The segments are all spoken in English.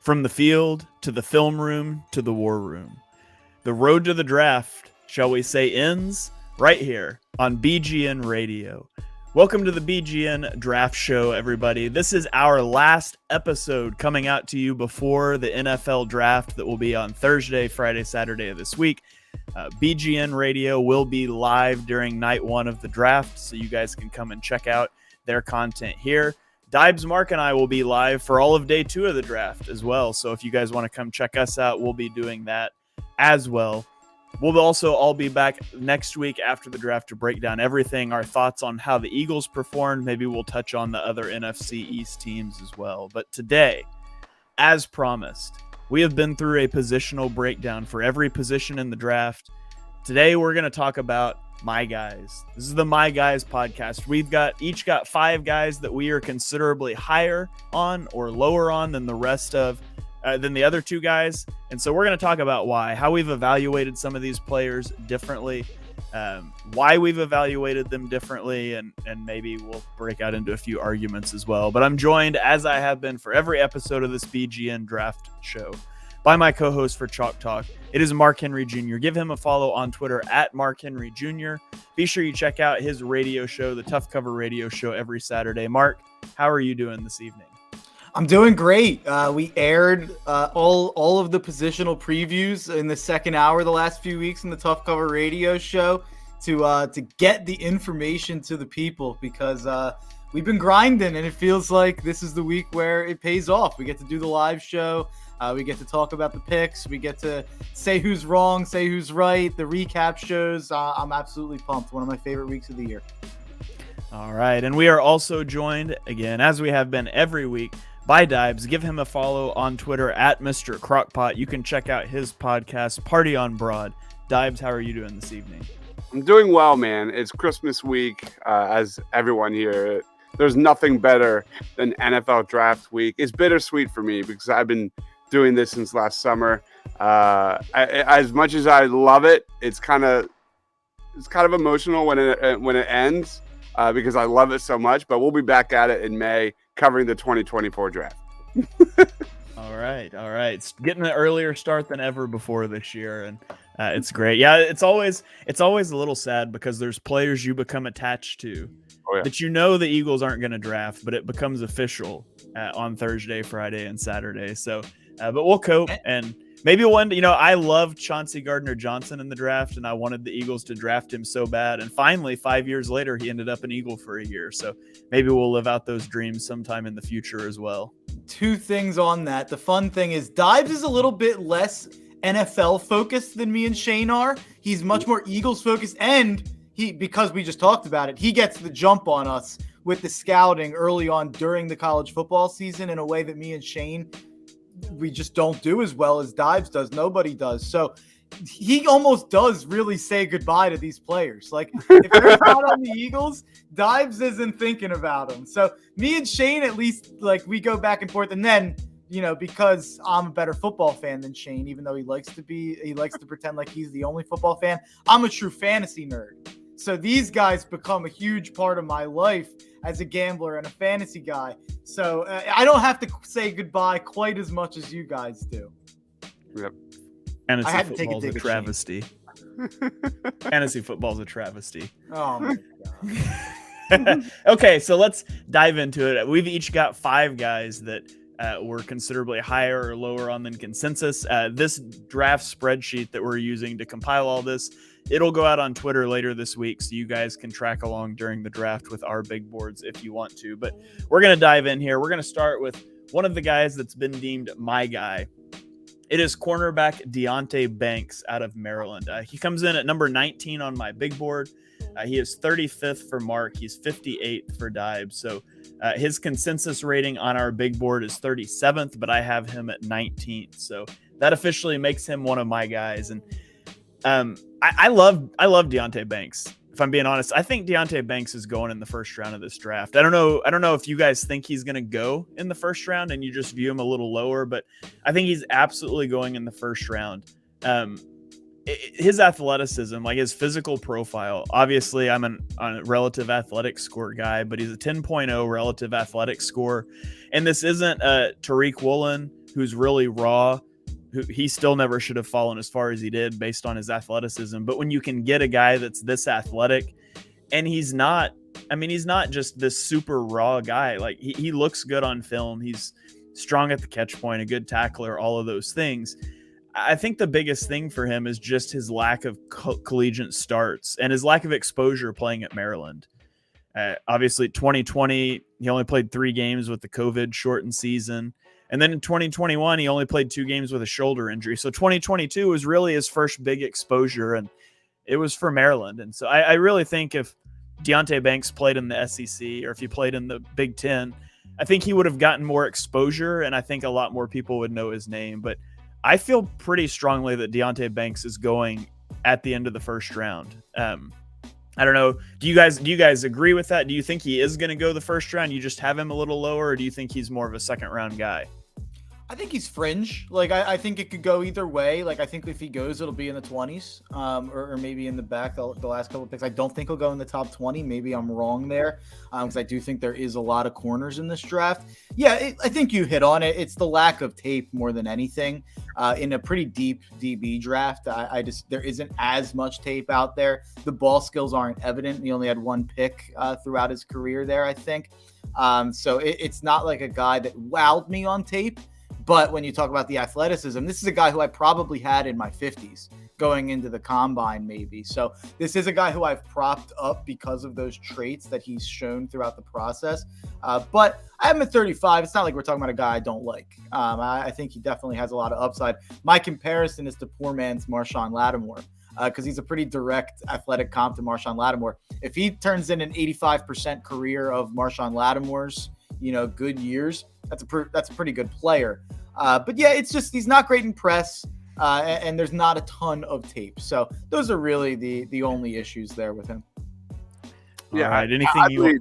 From the field to the film room to the war room, the road to the draft, shall we say, ends right here on BGN Radio. Welcome to the BGN Draft Show, everybody. This is our last episode coming out to you before the NFL Draft that will be on Thursday, Friday, Saturday of this week. BGN Radio will be live during night one of the draft, so you guys can come and check out their content here. Dibes, Mark, and I will be live for all of day two of the draft as well. So if you guys want to come check us out, we'll be doing that as well. We'll also all be back next week after the draft to break down everything, our thoughts on how the Eagles performed. Maybe we'll touch on the other NFC East teams as well. But today, as promised, we have been through a positional breakdown for every position in the draft. Today, we're going to talk about My Guys. This is the My Guys podcast. We've each got 5 guys that we are considerably higher on or lower on than the rest of than the other 2 guys. And so we're going to talk about why, how we've evaluated some of these players differently, why we've evaluated them differently, and maybe we'll break out into a few arguments as well. But I'm joined, as I have been for every episode of this BGN Draft Show, by my co-host for Chalk Talk. It is Mark Henry Jr. Give him a follow on Twitter at Mark Henry Jr. Be sure you check out his radio show, the Tough Cover Radio Show, every Saturday. Mark, how are you doing this evening? I'm doing great. We aired all of the positional previews in the second hour the last few weeks in the Tough Cover Radio Show to get the information to the people because we've been grinding and it feels like this is the week where it pays off. We get to do the live show. We get to talk about the picks. We get to say who's wrong, say who's right, the recap shows. I'm absolutely pumped. One of my favorite weeks of the year. All right. And we are also joined, again, as we have been every week, by Dibes. Give him a follow on Twitter at Mr. Crockpot. You can check out his podcast, Party on Broad. Dibes, how are you doing this evening? I'm doing well, man. It's Christmas week, as everyone here. There's nothing better than NFL Draft Week. It's bittersweet for me because I've been doing this since last summer. As much as I love it, it's kind of emotional when it ends because I love it so much. But we'll be back at it in May, covering the 2024 draft. All right. It's getting an earlier start than ever before this year, and it's great. Yeah, it's always a little sad because there's players you become attached to that you know the Eagles aren't going to draft, but it becomes official on Thursday, Friday, and Saturday. So. But we'll cope, and maybe one. I loved Chauncey Gardner-Johnson in the draft, and I wanted the Eagles to draft him so bad. And finally, 5 years later, he ended up an Eagle for a year. So maybe we'll live out those dreams sometime in the future as well. 2 things on that. The fun thing is Dibes is a little bit less NFL focused than me and Shane are. He's much more Eagles focused, and because we just talked about it, he gets the jump on us with the scouting early on during the college football season in a way that me and Shane we just don't do as well as Dibes does. Nobody does. So he almost does really say goodbye to these players. Like if they're not on the Eagles, Dibes isn't thinking about them. So me and Shane, at least, like we go back and forth. And then, because I'm a better football fan than Shane, even though he likes to pretend like he's the only football fan. I'm a true fantasy nerd. So these guys become a huge part of my life as a gambler and a fantasy guy. So I don't have to say goodbye quite as much as you guys do. Yep. Fantasy football's a travesty. Fantasy football's a travesty. Oh, my God. Okay, so let's dive into it. We've each got 5 guys that we're considerably higher or lower on than consensus. This draft spreadsheet that we're using to compile all this, it'll go out on Twitter later this week, so you guys can track along during the draft with our big boards if you want to. But we're going to dive in here. We're going to start with one of the guys that's been deemed my guy. It is cornerback Deontay Banks out of Maryland. He comes in at number 19 on my big board. He is 35th for Mark. He's 58th for Dibes. So his consensus rating on our big board is 37th, but I have him at 19th. So that officially makes him one of my guys. And I love Deontay Banks. If I'm being honest, I think Deontay Banks is going in the first round of this draft. I don't know if you guys think he's going to go in the first round and you just view him a little lower, but I think he's absolutely going in the first round. his athleticism, like his physical profile. Obviously, I'm a relative athletic score guy, but he's a 10.0 relative athletic score. And this isn't a Tariq Woolen who's really raw. He still never should have fallen as far as he did based on his athleticism. But when you can get a guy that's this athletic, and he's not just this super raw guy. Like he looks good on film. He's strong at the catch point, a good tackler, all of those things. I think the biggest thing for him is just his lack of collegiate starts and his lack of exposure playing at Maryland. Obviously, 2020, he only played 3 games with the COVID shortened season. And then in 2021, he only played 2 games with a shoulder injury. So 2022 was really his first big exposure, and it was for Maryland. And so I really think if Deontay Banks played in the SEC or if he played in the Big Ten, I think he would have gotten more exposure, and I think a lot more people would know his name. But I feel pretty strongly that Deontay Banks is going at the end of the first round. I don't know. Do you guys agree with that? Do you think he is going to go the first round? You just have him a little lower, or do you think he's more of a second round guy? I think he's fringe. Like, I think it could go either way. Like, I think if he goes, it'll be in the 20s, or maybe in the back, the last couple of picks. I don't think he'll go in the top 20. Maybe I'm wrong there, because I do think there is a lot of corners in this draft. Yeah, I think you hit on it. It's the lack of tape more than anything. In a pretty deep DB draft, there isn't as much tape out there. The ball skills aren't evident. He only had 1 pick throughout his career there, I think. So it's not like a guy that wowed me on tape. But when you talk about the athleticism, this is a guy who I probably had in my 50s going into the combine maybe. So this is a guy who I've propped up because of those traits that he's shown throughout the process. But I have him at 35. It's not like we're talking about a guy I don't like. I think he definitely has a lot of upside. My comparison is to poor man's Marshawn Lattimore, because he's a pretty direct athletic comp to Marshawn Lattimore. If he turns in an 85% career of Marshawn Lattimore's, good years, that's a pretty good player. But yeah, it's just he's not great in press, and there's not a ton of tape. So those are really the only issues there with him. Yeah, right.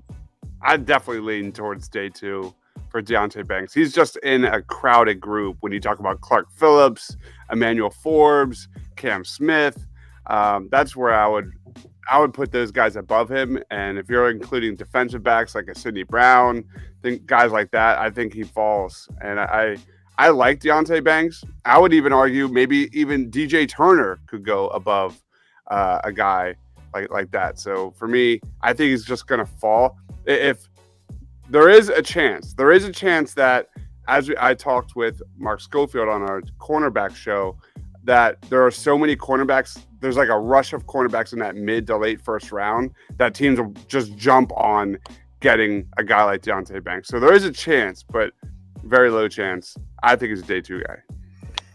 I'd definitely lean towards day 2 for Deontay Banks. He's just in a crowded group when you talk about Clark Phillips, Emmanuel Forbes, Cam Smith. That's where I would put those guys above him. And if you're including defensive backs like a Sidney Brown, guys like that, I think he falls. And I like Deontay Banks. I would even argue maybe even DJ Turner could go above a guy like that. So for me, I think he's just going to fall. If there is a chance that, as I talked with Mark Schofield on our cornerback show, that there are so many cornerbacks, there's like a rush of cornerbacks in that mid to late first round that teams will just jump on getting a guy like Deontay Banks. So there is a chance, but very low chance. I think he's a day 2 guy.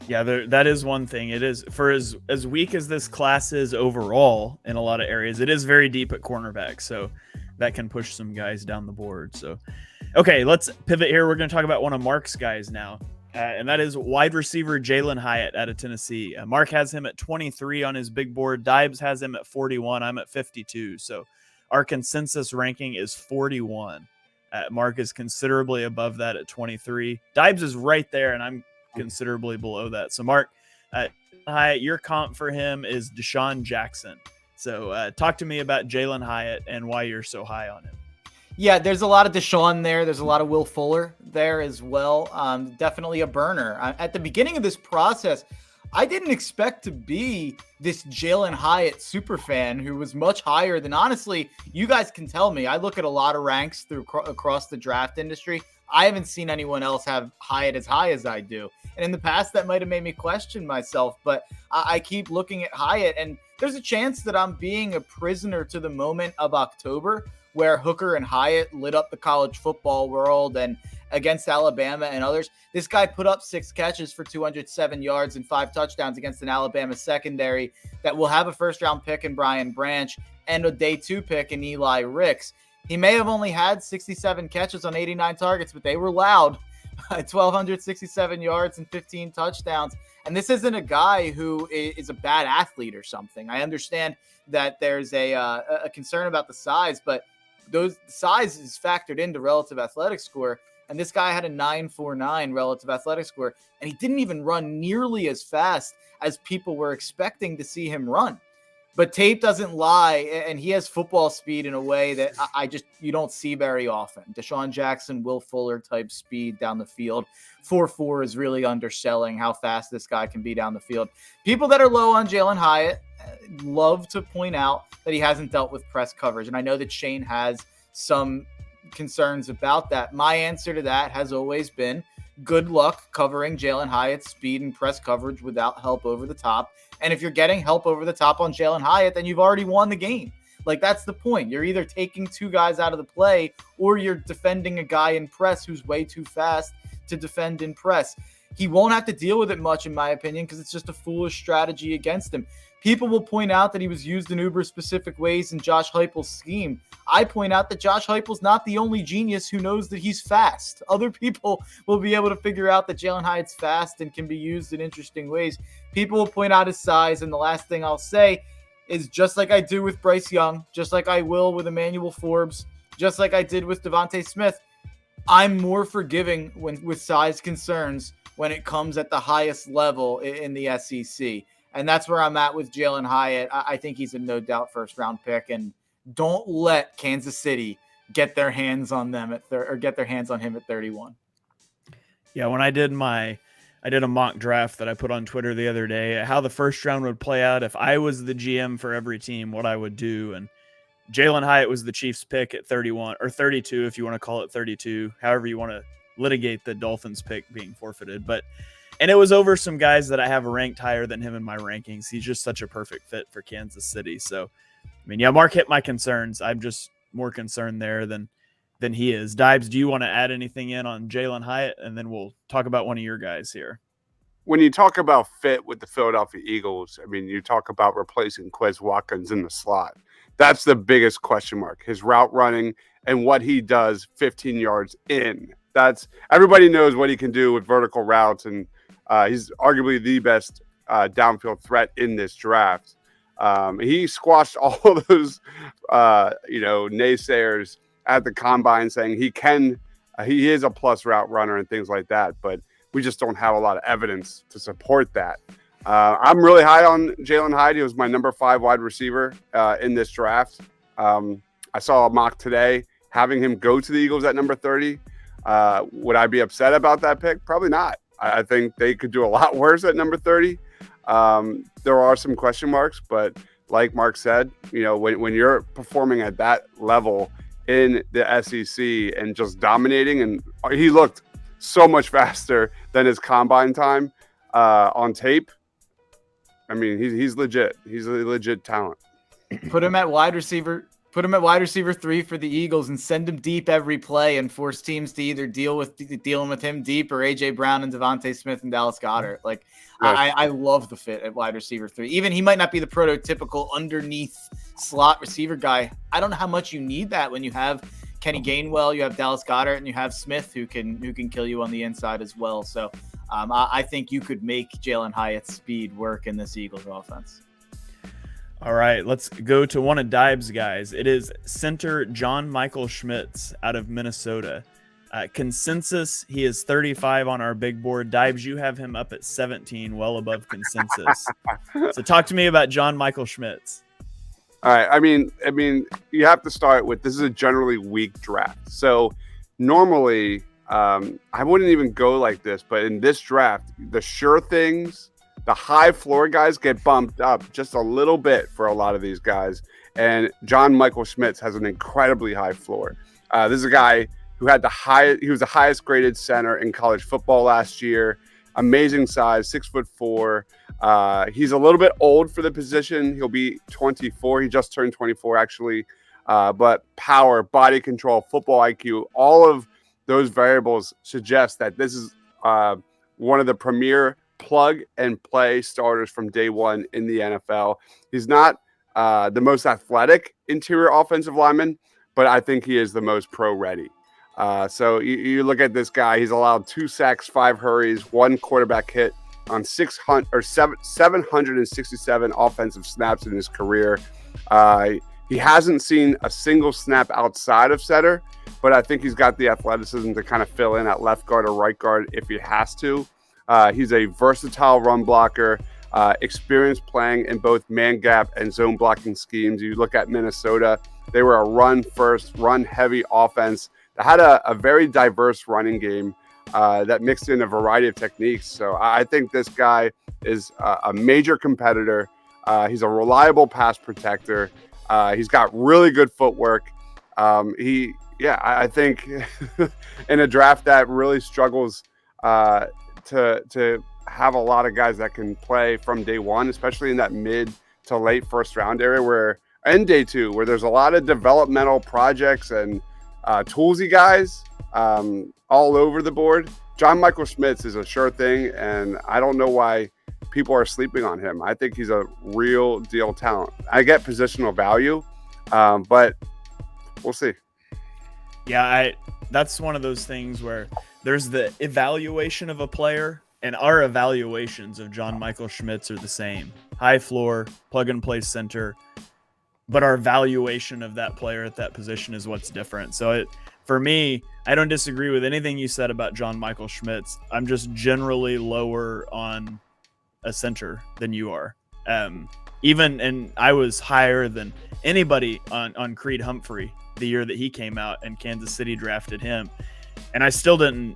Yeah, that is one thing. It is, for as weak as this class is overall in a lot of areas, it is very deep at cornerback. So that can push some guys down the board. So, okay, let's pivot here. We're going to talk about one of Mark's guys now. And that is wide receiver Jalen Hyatt out of Tennessee. Mark has him at 23 on his big board. Dibes has him at 41. I'm at 52. So our consensus ranking is 41. Mark is considerably above that at 23. Dibes is right there, and I'm considerably below that. So Mark, Hyatt, your comp for him is Deshaun Jackson. So talk to me about Jalen Hyatt and why you're so high on him. Yeah, there's a lot of Deshaun there. There's a lot of Will Fuller there as well. Definitely a burner. At the beginning of this process, I didn't expect to be this Jalen Hyatt super fan who was much higher than, honestly, you guys can tell me. I look at a lot of ranks across the draft industry. I haven't seen anyone else have Hyatt as high as I do. And in the past, that might have made me question myself. But I keep looking at Hyatt, and there's a chance that I'm being a prisoner to the moment of October, where Hooker and Hyatt lit up the college football world, and against Alabama and others. This guy put up 6 catches for 207 yards and 5 touchdowns against an Alabama secondary that will have a first-round pick in Brian Branch and a day 2 pick in Eli Ricks. He may have only had 67 catches on 89 targets, but they were loud. 1,267 yards and 15 touchdowns. And this isn't a guy who is a bad athlete or something. I understand that there's a concern about the size, but those size is factored into relative athletic score. And this guy had a 9.49 relative athletic score, and he didn't even run nearly as fast as people were expecting to see him run. But tape doesn't lie, and he has football speed in a way that you don't see very often. Deshaun Jackson, Will Fuller type speed down the field. 4.4 is really underselling how fast this guy can be down the field. People that are low on Jalen Hyatt love to point out that he hasn't dealt with press coverage, and I know that Shane has some concerns about that. My answer to that has always been good luck covering Jalen Hyatt's speed and press coverage without help over the top. And if you're getting help over the top on Jalen Hyatt, then you've already won the game. Like, that's the point. You're either taking two guys out of the play or you're defending a guy in press who's way too fast to defend in press. He won't have to deal with it much, in my opinion, because it's just a foolish strategy against him. People will point out that he was used in uber-specific ways in Josh Heupel's scheme. I point out that Josh Heupel's not the only genius who knows that he's fast. Other people will be able to figure out that Jalen Hyatt's fast and can be used in interesting ways. People will point out his size, and the last thing I'll say is, just like I do with Bryce Young, just like I will with Emmanuel Forbes, just like I did with Devontae Smith, I'm more forgiving with size concerns when it comes at the highest level in the SEC. And that's where I'm at with Jalen Hyatt. I think he's a no doubt first-round pick, and don't let Kansas City get their hands on them get their hands on him at 31. Yeah, when I did a mock draft that I put on Twitter the other day, how the first round would play out if I was the GM for every team, what I would do. And Jalen Hyatt was the Chiefs pick at 31 or 32, if you want to call it 32, however you want to litigate the Dolphins pick being forfeited. And it was over some guys that I have ranked higher than him in my rankings. He's just such a perfect fit for Kansas City. So, I mean, yeah, Mark hit my concerns. I'm just more concerned there than he is. Dibes, do you want to add anything in on Jalen Hyatt? And then we'll talk about one of your guys here. When you talk about fit with the Philadelphia Eagles, I mean, you talk about replacing Quez Watkins in the slot. That's the biggest question mark, his route running and what he does 15 yards in. Everybody knows what he can do with vertical routes, and he's arguably the best downfield threat in this draft. He squashed all of those, naysayers at the combine saying he is a plus route runner and things like that, but we just don't have a lot of evidence to support that. I'm really high on Jalen Hyatt. He was my number 5 wide receiver in this draft. I saw a mock today having him go to the Eagles at number 30. Would I be upset about that pick? Probably not. I think they could do a lot worse at number 30. There are some question marks, but like Mark said, when you're performing at that level in the SEC and just dominating, and he looked so much faster than his combine time on tape. I mean, he's legit. He's a legit talent. Put him at wide receiver 3 for the Eagles and send him deep every play and force teams to either dealing with him deep or AJ Brown and Devontae Smith and Dallas Goedert. Like, yes. I love the fit at wide receiver 3. Even he might not be the prototypical underneath slot receiver guy. I don't know how much you need that when you have Kenny Gainwell, you have Dallas Goedert, and you have Smith who can kill you on the inside as well. So I think you could make Jalen Hyatt's speed work in this Eagles offense. All right, let's go to one of Dibes' guys. It is center John Michael Schmitz out of Minnesota. Consensus, he is 35 on our big board. Dibes, you have him up at 17, well above consensus. So talk to me about John Michael Schmitz. All right, I mean, you have to start with, this is a generally weak draft. So normally, I wouldn't even go like this, but in this draft, the sure things, the high floor guys get bumped up just a little bit for a lot of these guys. And John Michael Schmitz has an incredibly high floor. This is a guy who he was the highest graded center in college football last year. Amazing size, 6'4". He's a little bit old for the position. He'll be 24. He just turned 24 actually. But power, body control, football IQ, all of those variables suggest that this is one of the premier plug and play starters from day one in the NFL. He's not the most athletic interior offensive lineman, but I think he is the most pro ready. So you look at this guy, he's allowed 2 sacks, 5 hurries, 1 quarterback hit on 767 offensive snaps in his career. He hasn't seen a single snap outside of center, but I think he's got the athleticism to kind of fill in at left guard or right guard if he has to. He's a versatile run blocker, experienced playing in both man gap and zone blocking schemes. You look at Minnesota, they were a run-first, run-heavy offense that had a very diverse running game that mixed in a variety of techniques. So I think this guy is a major competitor. He's a reliable pass protector. He's got really good footwork. I think in a draft that really struggles to have a lot of guys that can play from day one, especially in that mid to late first round area and day two, where there's a lot of developmental projects and toolsy guys all over the board. John Michael Schmitz is a sure thing, and I don't know why people are sleeping on him. I think he's a real deal talent. I get positional value, but we'll see. Yeah, that's one of those things where there's the evaluation of a player, and our evaluations of John Michael Schmitz are the same. High floor, plug-and-play center, but our valuation of that player at that position is what's different. So for me, I don't disagree with anything you said about John Michael Schmitz. I'm just generally lower on a center than you are. And I was higher than anybody on Creed Humphrey the year that he came out and Kansas City drafted him. And I still didn't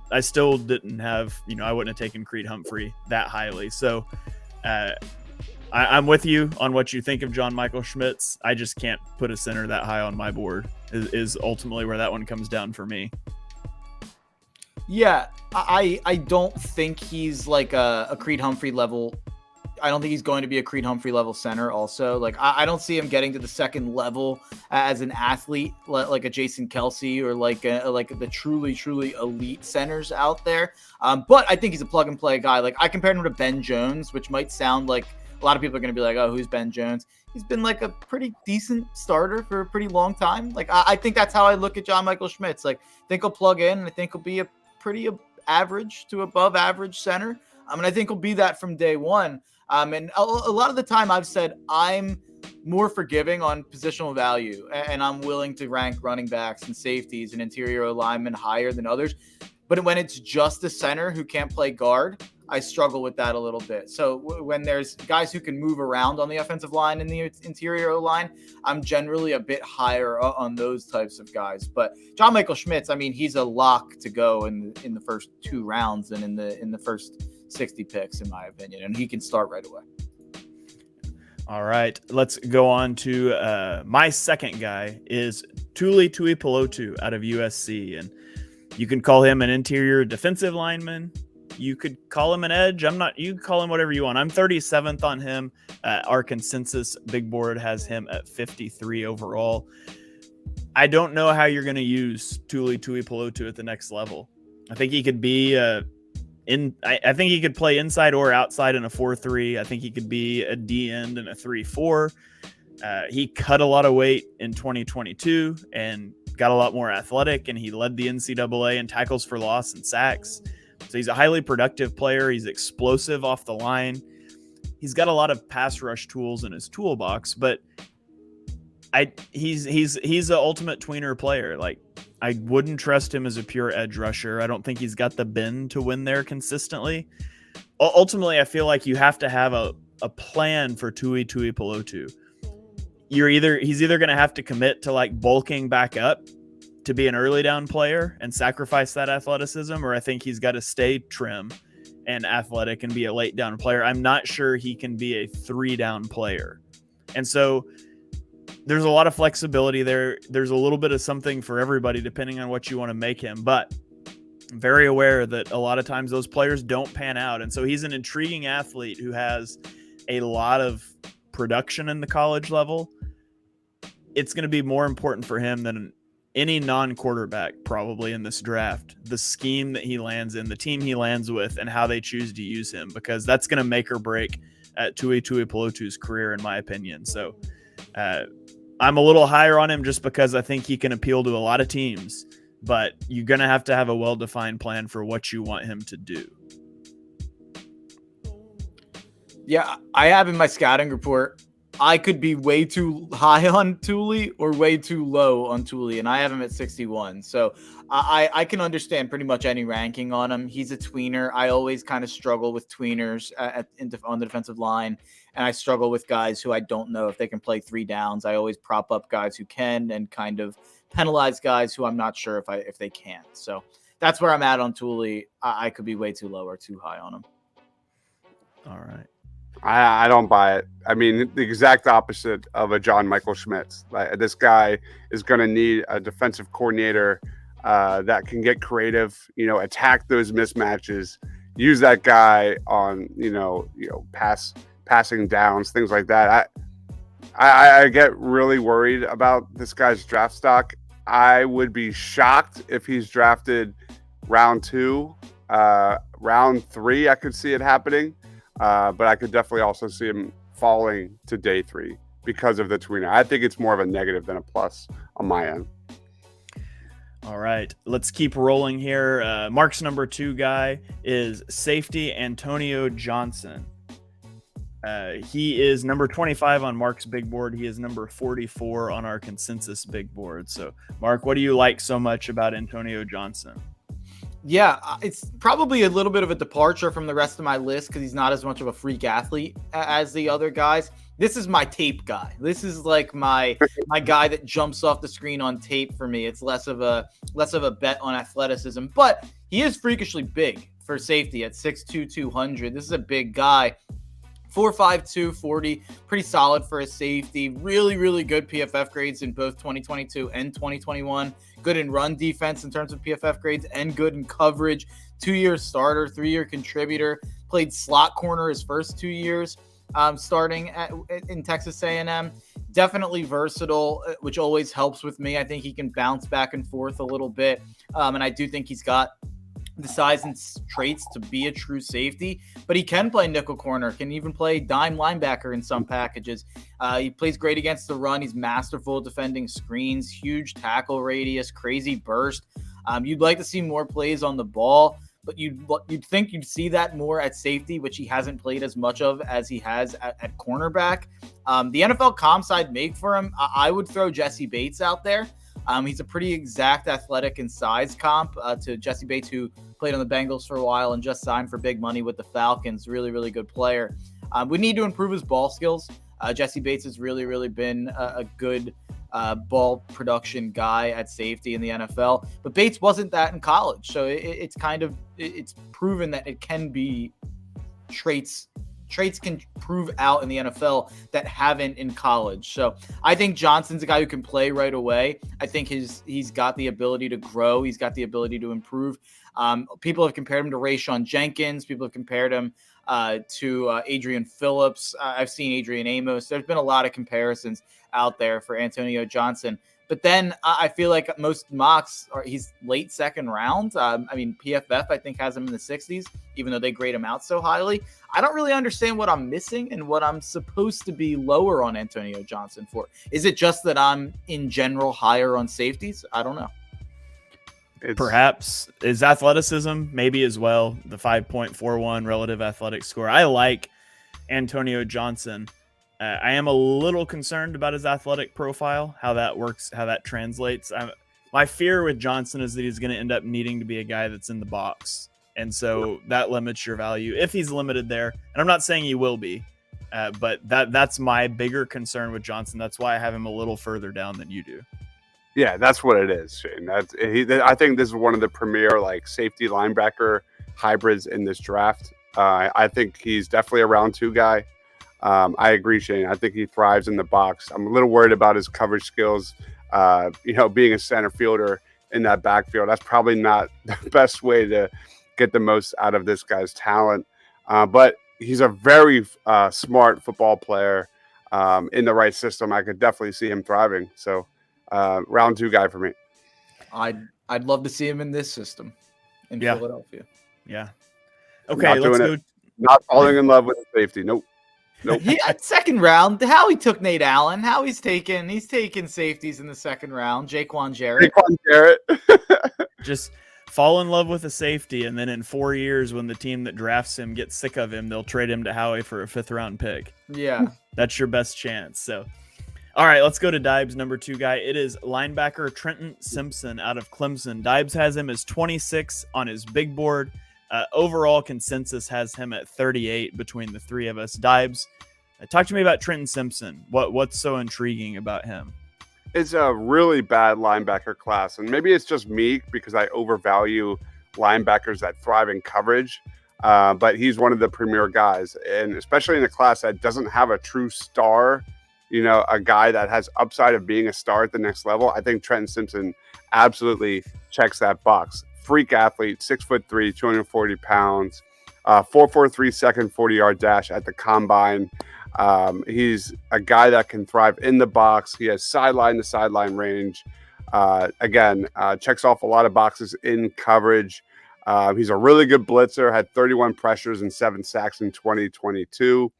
have, I wouldn't have taken Creed Humphrey that highly. So I'm with you on what you think of John Michael Schmitz. I just can't put a center that high on my board is ultimately where that one comes down for me. Yeah, I don't think he's like a Creed Humphrey level. I don't think he's going to be a Creed Humphrey level center also. Like, I don't see him getting to the second level as an athlete, like a Jason Kelsey or like the truly, truly elite centers out there. But I think he's a plug and play guy. Like, I compared him to Ben Jones, which might sound like a lot of people are going to be like, oh, who's Ben Jones? He's been like a pretty decent starter for a pretty long time. Like, I think that's how I look at John Michael Schmitz. Like, I think he'll plug in, and I think he'll be a pretty average to above average center. I think he'll be that from day one. And a lot of the time I've said I'm more forgiving on positional value, and I'm willing to rank running backs and safeties and interior linemen higher than others. But when it's just a center who can't play guard, I struggle with that a little bit. So when there's guys who can move around on the offensive line and the interior line, I'm generally a bit higher on those types of guys. But John Michael Schmitz, he's a lock to go in the first 2 rounds and in the first 60 picks, in my opinion, and he can start right away. All right, let's go on to my second guy is Tuli Tuipulotu out of USC, and you can call him an interior defensive lineman. You could call him an edge. You can call him whatever you want. I'm 37th on him. Our consensus big board has him at 53 overall. I don't know how you're going to use Tuli Tuipulotu at the next level. I think he could be I think he could play inside or outside in a 4-3. I think he could be a D end in a 3-4. He cut a lot of weight in 2022 and got a lot more athletic, and he led the NCAA in tackles for loss and sacks. So he's a highly productive player. He's explosive off the line. He's got a lot of pass rush tools in his toolbox, but he's an ultimate tweener player. Like, I wouldn't trust him as a pure edge rusher. I don't think he's got the bend to win there consistently. Ultimately, I feel like you have to have a plan for Tuli Tuipulotu. He's either going to have to commit to like bulking back up to be an early down player and sacrifice that athleticism, or I think he's got to stay trim and athletic and be a late down player. I'm not sure he can be a 3 down player. And so there's a lot of flexibility there. There's a little bit of something for everybody depending on what you want to make him, but I'm very aware that a lot of times those players don't pan out. And so he's an intriguing athlete who has a lot of production in the college level. It's going to be more important for him than any non-quarterback probably in this draft, the scheme that he lands in, the team he lands with, and how they choose to use him, because that's going to make or break Tuli Tuipulotu's career, in my opinion. So I'm a little higher on him just because I think he can appeal to a lot of teams, but you're going to have a well-defined plan for what you want him to do. Yeah, I have in my scouting report I could be way too high on Thule or way too low on Thule, and I have him at 61. So I can understand pretty much any ranking on him. He's a tweener. I always kind of struggle with tweeners on the defensive line, and I struggle with guys who I don't know if they can play 3 downs. I always prop up guys who can and kind of penalize guys who I'm not sure if they can. So that's where I'm at on Thule. I could be way too low or too high on him. All right. I don't buy it. I mean, the exact opposite of a John Michael Schmitz. Like, this guy is going to need a defensive coordinator that can get creative, attack those mismatches, use that guy on, passing downs, things like that. I get really worried about this guy's draft stock. I would be shocked if he's drafted round 2, round 3. I could see it happening. But I could definitely also see him falling to day 3 because of the tweener. I think it's more of a negative than a plus on my end. All right, let's keep rolling here. Mark's number 2 guy is safety Antonio Johnson. He is number 25 on Mark's big board. He is number 44 on our consensus big board. So, Mark, what do you like so much about Antonio Johnson? Yeah, it's probably a little bit of a departure from the rest of my list because he's not as much of a freak athlete as the other guys. This is my tape guy. This is like my guy that jumps off the screen on tape for me. It's less of a bet on athleticism, but he is freakishly big for safety at 6'2", 200. This is a big guy. 4'5", 240, pretty solid for a safety. Really, really good PFF grades in both 2022 and 2021. Good in run defense in terms of PFF grades and good in coverage. 2-year starter, 3-year contributor. Played slot corner his first 2 years starting in Texas A&M. Definitely versatile, which always helps with me. I think he can bounce back and forth a little bit. And I do think he's got the size and traits to be a true safety, but he can play nickel corner, can even play dime linebacker in some packages. He plays great against the run. He's masterful defending screens, huge tackle radius, crazy burst. You'd like to see more plays on the ball, but you'd think you'd see that more at safety, which he hasn't played as much of as he has at cornerback. The NFL comp side make for him. I would throw Jesse Bates out there. He's a pretty exact athletic and size comp to Jesse Bates, who played on the Bengals for a while and just signed for big money with the Falcons. Really, really good player. We need to improve his ball skills. Jesse Bates has really, really been a good ball production guy at safety in the NFL, but Bates wasn't that in college. So it's proven that it can be traits can prove out in the NFL that haven't in college. So I think Johnson's a guy who can play right away. I think he's got the ability to grow. He's got the ability to improve. People have compared him to Rayshawn Jenkins. People have compared him to Adrian Phillips. I've seen Adrian Amos. There's been a lot of comparisons out there for Antonio Johnson. But then I feel like most mocks he's late second round. PFF I think has him in the 60s, even though they grade him out so highly. I don't really understand what I'm missing and what I'm supposed to be lower on Antonio Johnson for. Is it just that I'm in general higher on safeties? I don't know. Perhaps his athleticism, maybe as well. The 5.41 relative athletic score. I like Antonio Johnson. I am a little concerned about his athletic profile, how that works, how that translates. My fear with Johnson is that he's going to end up needing to be a guy that's in the box. And so that limits your value if he's limited there. And I'm not saying he will be, but that's my bigger concern with Johnson. That's why I have him a little further down than you do. Yeah, that's what it is, Shane. I think this is one of the premier safety linebacker hybrids in this draft. I think he's definitely a round 2 guy. I agree, Shane. I think he thrives in the box. I'm a little worried about his coverage skills. Being a center fielder in that backfield, that's probably not the best way to get the most out of this guy's talent. But he's a very smart football player in the right system. I could definitely see him thriving. So round 2 guy for me. I'd love to see him in this system in Philadelphia. Yeah. Okay, let's go. Not falling in love with the safety. Nope. Second round. How he took Nate Allen. How he's taken safeties in the second round. Jaquan Jarrett. Just fall in love with a safety, and then in 4 years, when the team that drafts him gets sick of him, they'll trade him to Howie for a 5th-round pick. Yeah. That's your best chance. So, all right, let's go to Dibes' number 2 guy. It is linebacker Trenton Simpson out of Clemson. Dibes has him as 26 on his big board. Overall consensus has him at 38 between the three of us. Dibes, talk to me about Trenton Simpson. What's so intriguing about him? It's a really bad linebacker class, and maybe it's just me because I overvalue linebackers that thrive in coverage. But he's one of the premier guys, and especially in a class that doesn't have a true star, a guy that has upside of being a star at the next level. I think Trenton Simpson absolutely checks that box. Freak athlete, 6'3", 240 pounds, 4.43 second 40-yard dash at the combine. He's a guy that can thrive in the box. He has sideline to sideline range. Checks off a lot of boxes in coverage. He's a really good blitzer, had 31 pressures and 7 sacks in 2022.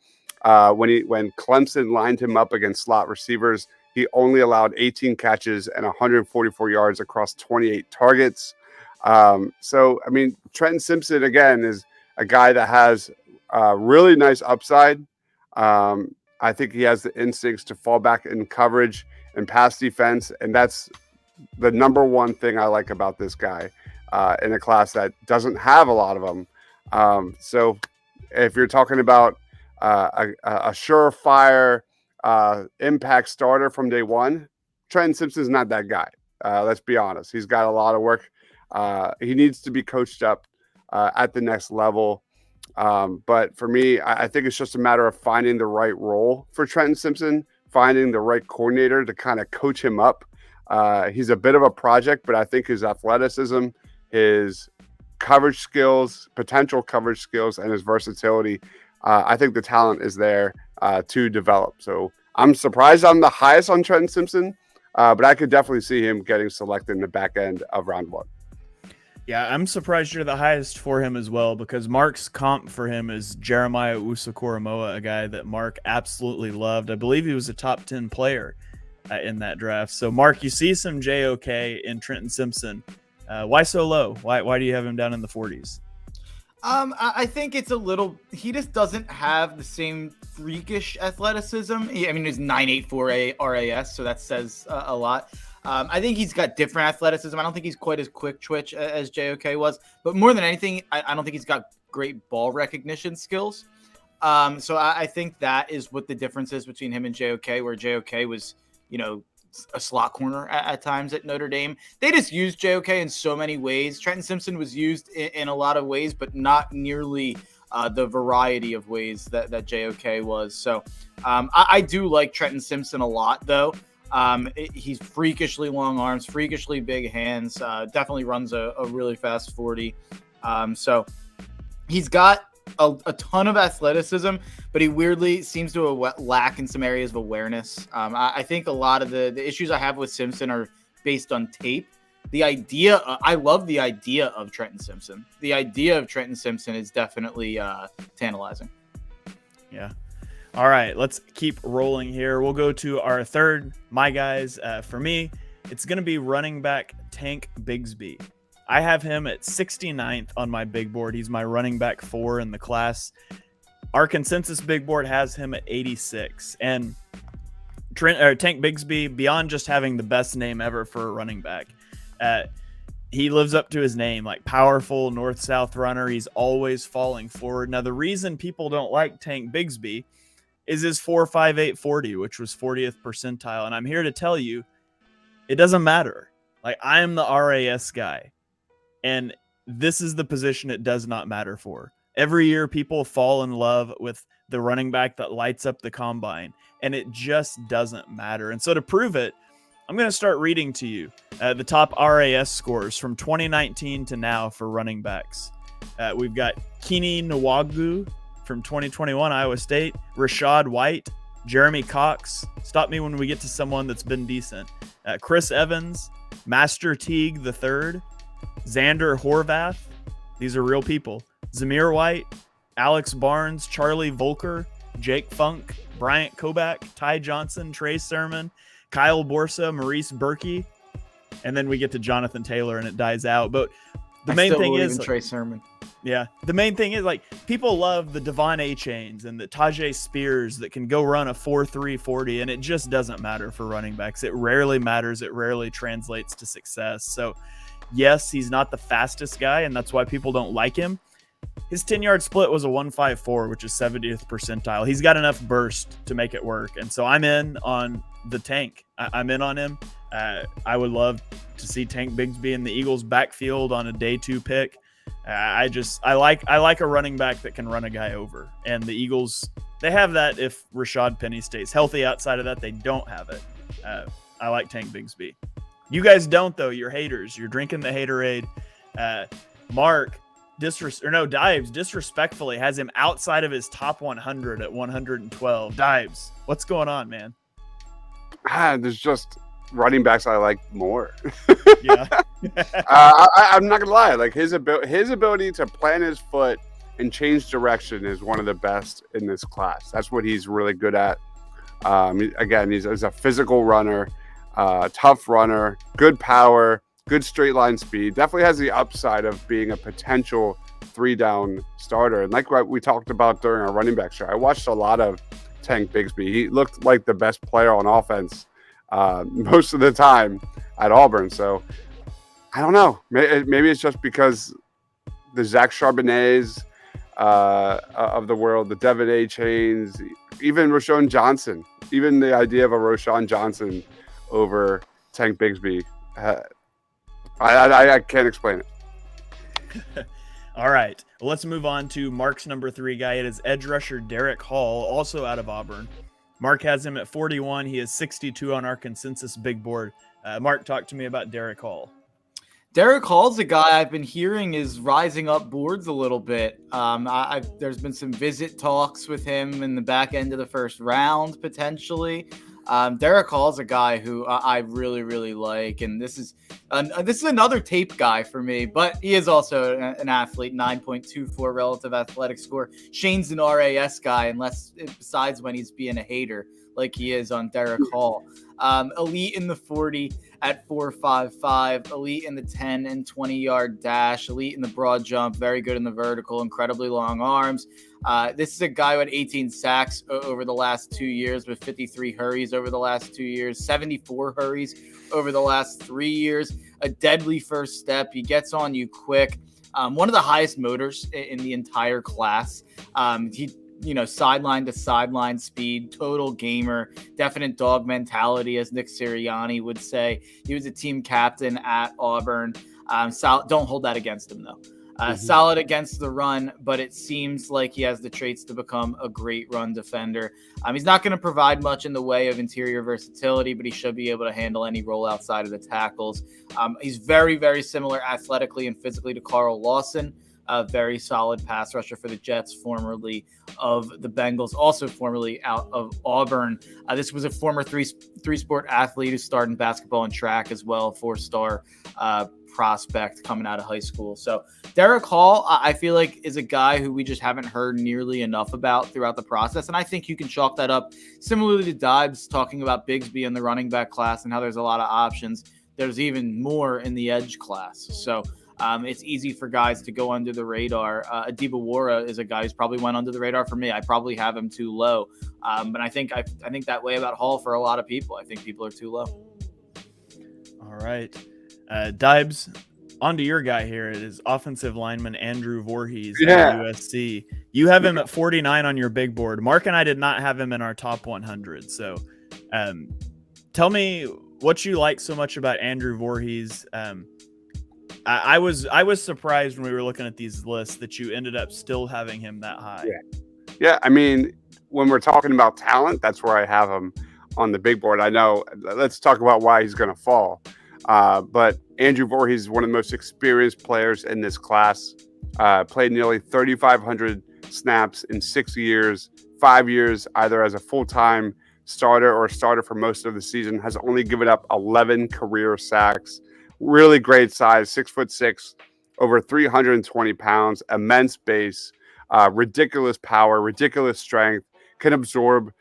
When Clemson lined him up against slot receivers, he only allowed 18 catches and 144 yards across 28 targets. Trenton Simpson, again, is a guy that has really nice upside. I think he has the instincts to fall back in coverage and pass defense, and that's the number one thing I like about this guy in a class that doesn't have a lot of them. So if you're talking about a surefire impact starter from day one, Trenton Simpson's not that guy. Let's be honest. He's got a lot of work. He needs to be coached up at the next level. But for me, I think it's just a matter of finding the right role for Trenton Simpson, finding the right coordinator to kind of coach him up. He's a bit of a project, but I think his athleticism, his coverage skills, potential coverage skills, and his versatility, I think the talent is there to develop. So I'm surprised I'm the highest on Trenton Simpson, but I could definitely see him getting selected in the back end of round 1. Yeah, I'm surprised you're the highest for him as well, because Mark's comp for him is Jeremiah Usa-Koromoa, a guy that Mark absolutely loved. I believe he was a top 10 player in that draft. So, Mark, you see some JOK in Trenton Simpson. Why so low? Why do you have him down in the 40s? I think it's a little. He just doesn't have the same freakish athleticism. He's 9.84 RAS, so that says a lot. I think he's got different athleticism. I don't think he's quite as quick twitch as JOK was, but more than anything, I don't think he's got great ball recognition skills. So I think that is what the difference is between him and JOK, where JOK was, a slot corner at times at Notre Dame. They just used JOK in so many ways. Trenton Simpson was used in a lot of ways, but not nearly the variety of ways that JOK was. So I do like Trenton Simpson a lot, though. He's freakishly long arms, freakishly big hands, definitely runs a really fast 40. So he's got a ton of athleticism, but he weirdly seems to lack in some areas of awareness. I think a lot of the issues I have with Simpson are based on tape. I love the idea of Trenton Simpson. The idea of Trenton Simpson is definitely tantalizing. Yeah. All right, let's keep rolling here. We'll go to our third, my guys. For me, it's going to be running back Tank Bixby. I have him at 69th on my big board. He's my running back 4 in the class. Our consensus big board has him at 86. And Tank Bixby, beyond just having the best name ever for a running back, he lives up to his name, like powerful north-south runner. He's always falling forward. Now, the reason people don't like Tank Bixby is his 4.58 40, which was 40th percentile. And I'm here to tell you, it doesn't matter. Like, I am the RAS guy, and this is the position it does not matter for. Every year, people fall in love with the running back that lights up the combine, and it just doesn't matter. And so to prove it, I'm going to start reading to you the top RAS scores from 2019 to now for running backs. We've got Kini Nwagu from 2021, Iowa State, Rashad White, Jeremy Cox. Stop me when we get to someone that's been decent. Chris Evans, Master Teague III, Xander Horvath. These are real people. Zamir White, Alex Barnes, Charlie Volker, Jake Funk, Bryant Kobach, Ty Johnson, Trey Sermon, Kyle Borsa, Maurice Berkey. And then we get to Jonathan Taylor and it dies out. But The main still thing believe is in Trey Sermon. Yeah. The main thing is, like, people love the Devon A. Chains and the Tajay Spears that can go run a 4.3 40, and it just doesn't matter for running backs. It rarely matters. It rarely translates to success. So, yes, he's not the fastest guy, and that's why people don't like him. His 10-yard split was a 1.54, which is 70th percentile. He's got enough burst to make it work, and so I'm in on the Tank. I'm in on him. I would love to see Tank Bixby in the Eagles' backfield on a day 2 pick. I like a running back that can run a guy over, and the Eagles, they have that if Rashad Penny stays healthy. Outside of that, they don't have it. I like Tank Bixby. You guys don't, though. You're haters. You're drinking the haterade. Mark Dives disrespectfully has him outside of his top 100 at 112. Dives, what's going on, man? There's just running backs I like more. Yeah. I'm not gonna lie. Like his ability to plant his foot and change direction is one of the best in this class. That's what he's really good at. He's a physical runner, tough runner, good power, good straight line speed. Definitely has the upside of being a potential 3-down starter. And like what we talked about during our running back show, I watched a lot of Tank Bixby. He looked like the best player on offense most of the time at Auburn. So I don't know. Maybe it's just because the Zach Charbonnets of the world, the Devon A. Chains, even Rashawn Johnson, even the idea of a Rashawn Johnson over Tank Bixby. I can't explain it. All right. Well, let's move on to Mark's number 3 guy. It is edge rusher Derek Hall, also out of Auburn. Mark has him at 41. He is 62 on our consensus big board. Mark, talk to me about Derek Hall. Derek Hall's a guy I've been hearing is rising up boards a little bit. There's been some visit talks with him in the back end of the first round, potentially. Derek Hall's a guy who I really, really like, and this is another tape guy for me, but he is also an athlete, 9.24 relative athletic score. Shane's an RAS guy, besides when he's being a hater like he is on Derek Hall. Elite in the 40 at 4.55, elite in the 10 and 20-yard dash, elite in the broad jump, very good in the vertical, incredibly long arms. This is a guy who had 18 sacks over the last 2 years with 53 hurries over the last 2 years, 74 hurries over the last 3 years, a deadly first step. He gets on you quick. One of the highest motors in the entire class. Sideline to sideline speed, total gamer, definite dog mentality, as Nick Sirianni would say. He was a team captain at Auburn. Don't hold that against him, though. Solid against the run, but it seems like he has the traits to become a great run defender. He's not going to provide much in the way of interior versatility, but he should be able to handle any role outside of the tackles. He's very, very similar athletically and physically to Carl Lawson. A very solid pass rusher for the Jets, formerly of the Bengals, also formerly out of Auburn. This was a former three-sport athlete who starred in basketball and track as well, 4-star prospect coming out of high school. So Derek Hall, I feel like, is a guy who we just haven't heard nearly enough about throughout the process. And I think you can chalk that up similarly to Dibes talking about Bixby in the running back class and how there's a lot of options. There's even more in the edge class. So it's easy for guys to go under the radar. Adiba Wara is a guy who's probably went under the radar for me. I probably have him too low. But I think that way about Hall for a lot of people. I think people are too low. All right. Dibes, on to your guy here. It is offensive lineman Andrew Voorhees at USC. You have him at 49 on your big board. Mark and I did not have him in our top 100. So tell me what you like so much about Andrew Voorhees. I was surprised when we were looking at these lists that you ended up still having him that high. Yeah. I mean, when we're talking about talent, that's where I have him on the big board. I know. Let's talk about why he's going to fall. But Andrew Voorhees is one of the most experienced players in this class. Played nearly 3,500 snaps in 6 years, 5 years, either as a full-time starter or starter for most of the season. Has only given up 11 career sacks. Really great size, 6'6", over 320 pounds, immense base, ridiculous power, ridiculous strength, can absorb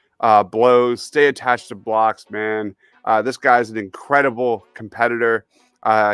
blows, stay attached to blocks, man. This guy's an incredible competitor.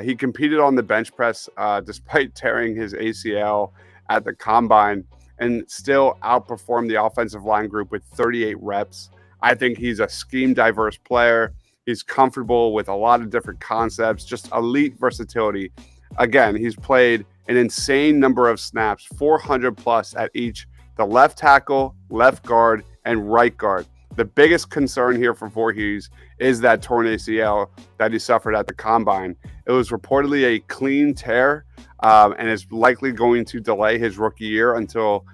He competed on the bench press despite tearing his ACL at the combine and still outperformed the offensive line group with 38 reps. I think he's a scheme diverse player. He's comfortable with a lot of different concepts, just elite versatility. Again, he's played an insane number of snaps, 400 plus at each the left tackle, left guard, and right guard. The biggest concern here for Voorhees is that torn ACL that he suffered at the combine. It was reportedly a clean tear and is likely going to delay his rookie year until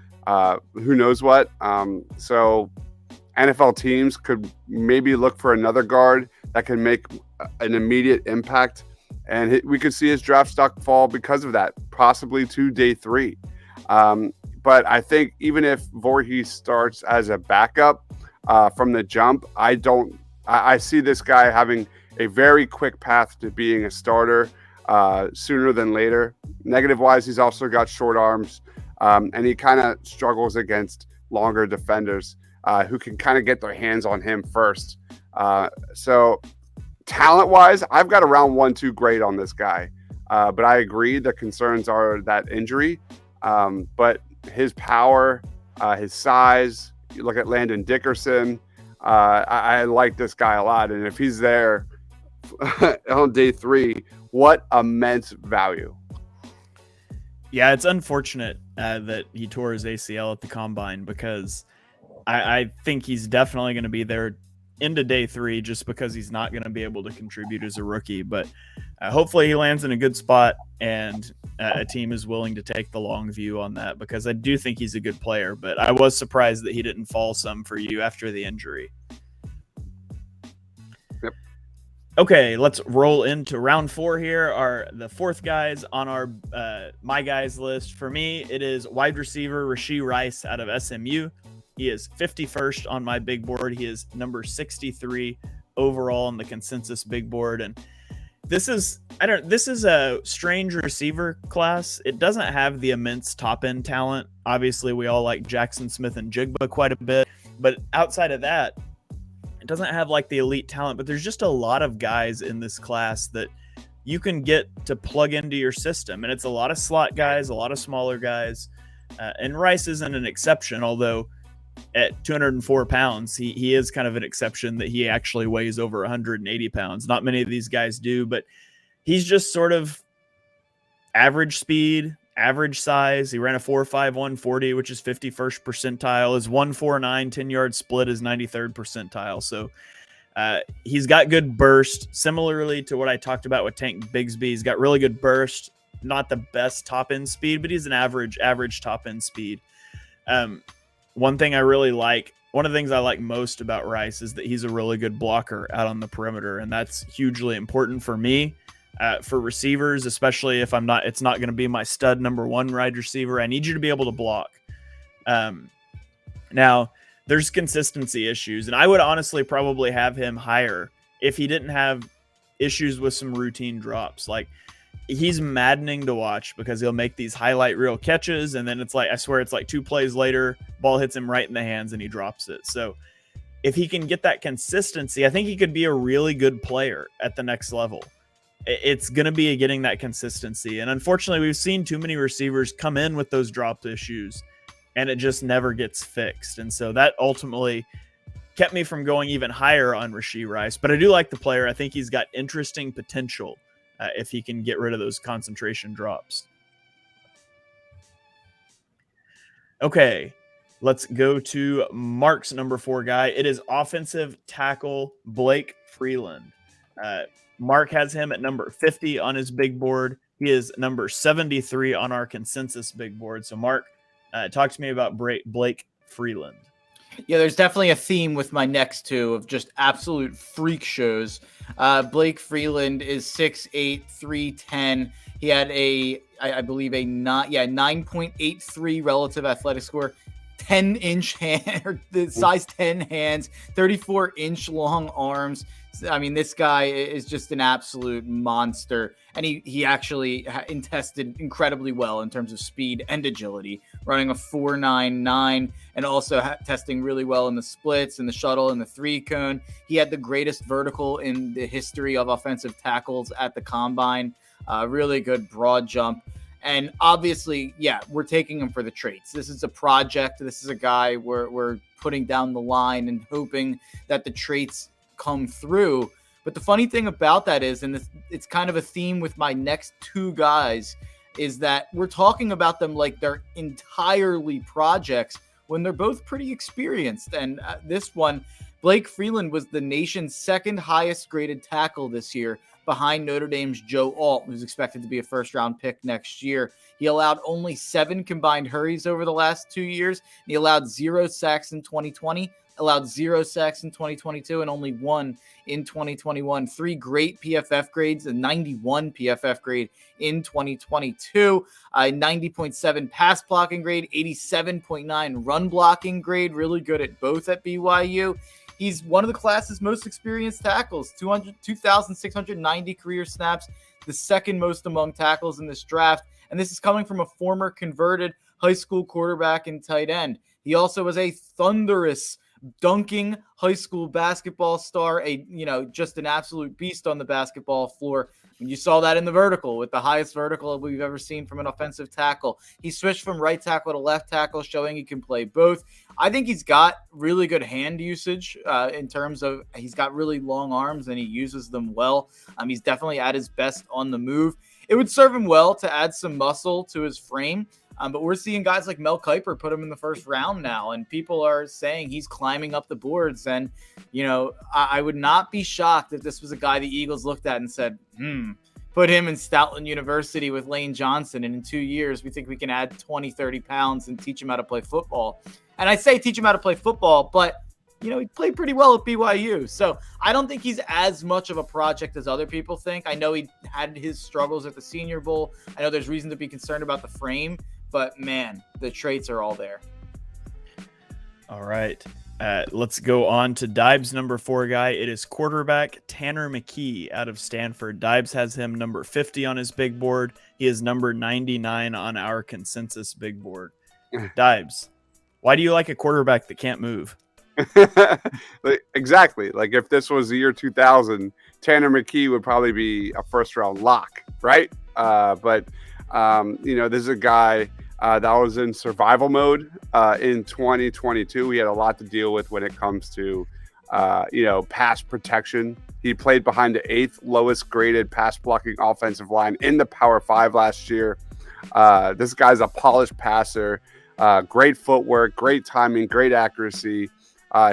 who knows what. So NFL teams could maybe look for another guard that can make an immediate impact. And we could see his draft stock fall because of that, possibly to day 3. But I think even if Voorhees starts as a backup from the jump, I see this guy having a very quick path to being a starter sooner than later. Negative-wise, he's also got short arms, and he kind of struggles against longer defenders who can kind of get their hands on him first. So talent-wise, I've got a round 1-2 grade on this guy. But I agree the concerns are that injury. But his power, his size, you look at Landon Dickerson, I like this guy a lot. And if he's there on day 3, what immense value. Yeah, it's unfortunate that he tore his ACL at the combine because I think he's definitely going to be there into day 3 just because he's not going to be able to contribute as a rookie. But hopefully he lands in a good spot and a team is willing to take the long view on that because I do think he's a good player. But I was surprised that he didn't fall some for you after the injury. Yep. Okay, let's roll into round 4 here. Are the 4th guys on our my guys list. For me, it is wide receiver Rasheed Rice out of SMU. He is 51st on my big board. He is number 63 overall on the consensus big board. And this is a strange receiver class. It doesn't have the immense top end talent. Obviously, we all like Jackson Smith and Jigba quite a bit, but outside of that, it doesn't have like the elite talent, but there's just a lot of guys in this class that you can get to plug into your system. And it's a lot of slot guys, a lot of smaller guys. And Rice isn't an exception, although at 204 pounds, he is kind of an exception that he actually weighs over 180 pounds. Not many of these guys do, but he's just sort of average speed, average size. He ran a 4.51 40, which is 51st percentile. His 1.49 10-yard split is 93rd percentile. So he's got good burst, similarly to what I talked about with Tank Bixby. He's got really good burst, not the best top-end speed, but he's an average top-end speed. One of the things I like most about Rice is that he's a really good blocker out on the perimeter, and that's hugely important for me. For receivers, especially if it's not going to be my stud number 1 wide receiver, I need you to be able to block. Now, there's consistency issues, and I would honestly probably have him higher if he didn't have issues with some routine drops. Like, he's maddening to watch because he'll make these highlight reel catches, and then it's like, I swear it's like 2 plays later, ball hits him right in the hands and he drops it. So if he can get that consistency, I think he could be a really good player at the next level. It's going to be getting that consistency. And unfortunately, we've seen too many receivers come in with those drop issues and it just never gets fixed. And so that ultimately kept me from going even higher on Rasheed Rice. But I do like the player. I think he's got interesting potential if he can get rid of those concentration drops. Okay, let's go to Mark's number 4 guy. It is offensive tackle Blake Freeland. Mark has him at number 50 on his big board. He is number 73 on our consensus big board. So Mark, talk to me about Blake Freeland. Yeah, there's definitely a theme with my next 2 of just absolute freak shows. Blake Freeland is 6'8", 310. He had I believe a 9.83 relative athletic score, 10-inch hand, or the size 10 hands, 34-inch long arms. I mean, this guy is just an absolute monster, and he actually tested incredibly well in terms of speed and agility, running a 4.99, and also testing really well in the splits and the shuttle and the 3-cone. He had the greatest vertical in the history of offensive tackles at the combine. Really good broad jump. And obviously, yeah, we're taking him for the traits. This is a project. This is a guy we're putting down the line and hoping that the traits come through. But the funny thing about that is, and it's kind of a theme with my next two guys, is that we're talking about them like they're entirely projects when they're both pretty experienced. And this one, Blake Freeland, was the nation's second highest graded tackle this year, behind Notre Dame's Joe Alt, who's expected to be a first-round pick next year. He allowed only 7 combined hurries over the last 2 years. He allowed 0 sacks in 2020, allowed 0 sacks in 2022, and only 1 in 2021. 3 great PFF grades, a 91 PFF grade in 2022, a 90.7 pass blocking grade, 87.9 run blocking grade, really good at both at BYU. He's one of the class's most experienced tackles, 2,690 career snaps, the second most among tackles in this draft. And this is coming from a former converted high school quarterback and tight end. He also was a thunderous dunking high school basketball star, just an absolute beast on the basketball floor. And you saw that in the vertical, with the highest vertical we've ever seen from an offensive tackle. He switched from right tackle to left tackle, showing he can play both. I think he's got really good hand usage in terms of he's got really long arms and he uses them well. He's definitely at his best on the move. It would serve him well to add some muscle to his frame. But we're seeing guys like Mel Kiper put him in the first round now, and people are saying he's climbing up the boards. And, I would not be shocked if this was a guy the Eagles looked at and said, put him in Stoutland University with Lane Johnson, and in 2 years, we think we can add 20, 30 pounds and teach him how to play football. And I say teach him how to play football, but, he played pretty well at BYU. So I don't think he's as much of a project as other people think. I know he had his struggles at the Senior Bowl. I know there's reason to be concerned about the frame. But, man, the traits are all there. All right. Let's go on to Dibes' number 4 guy. It is quarterback Tanner McKee out of Stanford. Dibes has him number 50 on his big board. He is number 99 on our consensus big board. Dibes, why do you like a quarterback that can't move? Exactly. Like, if this was the year 2000, Tanner McKee would probably be a first-round lock, right? But this is a guy that was in survival mode in 2022. He had a lot to deal with when it comes to, pass protection. He played behind the 8th lowest graded pass blocking offensive line in the Power 5 last year. This guy's a polished passer, great footwork, great timing, great accuracy.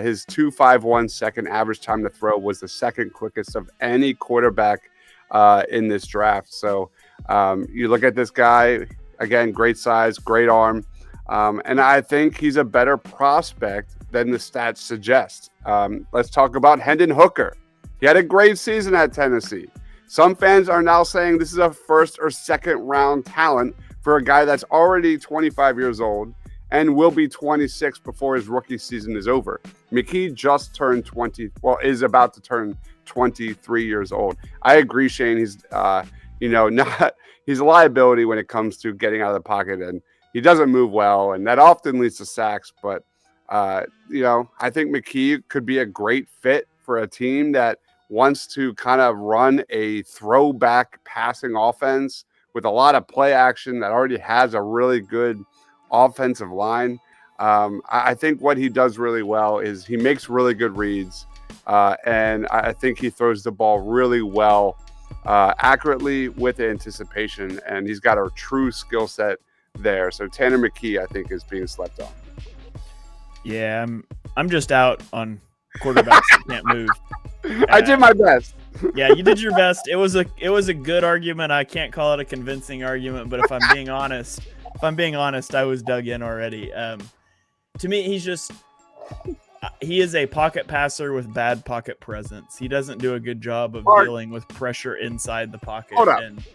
His 2.51 second average time to throw was the second quickest of any quarterback in this draft. So you look at this guy, again, great size, great arm. And I think he's a better prospect than the stats suggest. Let's talk about Hendon Hooker. He had a great season at Tennessee. Some fans are now saying this is a first or second round talent for a guy that's already 25 years old and will be 26 before his rookie season is over. McKee just turned is about to turn 23 years old. I agree, Shane. He's, he's a liability when it comes to getting out of the pocket, and he doesn't move well, and that often leads to sacks. But, I think McKee could be a great fit for a team that wants to kind of run a throwback passing offense with a lot of play action that already has a really good offensive line. I think what he does really well is he makes really good reads, and I think he throws the ball really well, accurately with anticipation, and he's got a true skill set there. So Tanner McKee, I think, is being slept on. Yeah, I'm just out on quarterbacks that can't move. I did my best. Yeah, you did your best. It was a good argument. I can't call it a convincing argument, but if I'm being honest, I was dug in already. To me, he is a pocket passer with bad pocket presence. He doesn't do a good job of dealing with pressure inside the pocket.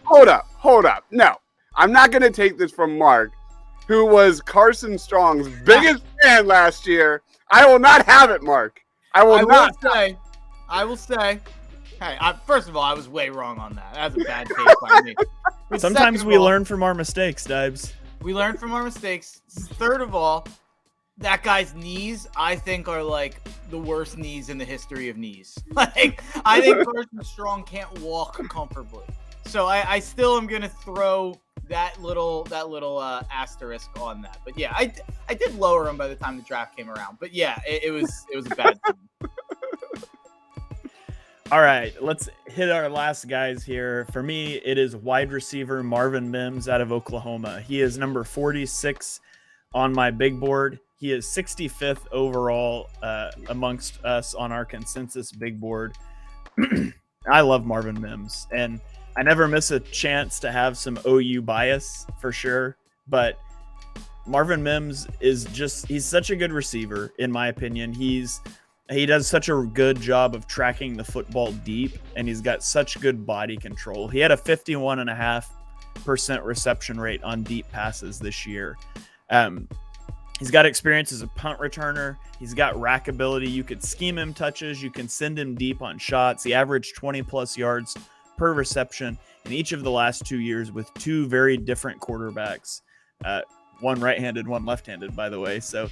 Hold up. No, I'm not going to take this from Mark who was Carson Strong's biggest fan last year. I will not have it, Mark. I will say. Hey, first of all, I was way wrong on that. That's a bad take by me. But Sometimes we learn from our mistakes, Dibes. We learn from our mistakes. Third of all, that guy's knees, I think, are like the worst knees in the history of knees. Like, I think Carson Strong can't walk comfortably. So I still am gonna throw that little asterisk on that. But yeah, I did lower him by the time the draft came around. But yeah, it was a bad thing. All right, let's hit our last guys here. For me, it is wide receiver Marvin Mims out of Oklahoma. He is number 46 on my big board. He is 65th overall amongst us on our consensus big board. I love Marvin Mims, and I never miss a chance to have some OU bias for sure. But Marvin Mims he's such a good receiver, in my opinion. He does such a good job of tracking the football deep, and he's got such good body control. He had a 51.5% reception rate on deep passes this year. He's got experience as a punt returner. He's got rack ability. You could scheme him touches. You can send him deep on shots. He averaged 20-plus yards per reception in each of the last 2 years with two very different quarterbacks. One right-handed, one left-handed, by the way. So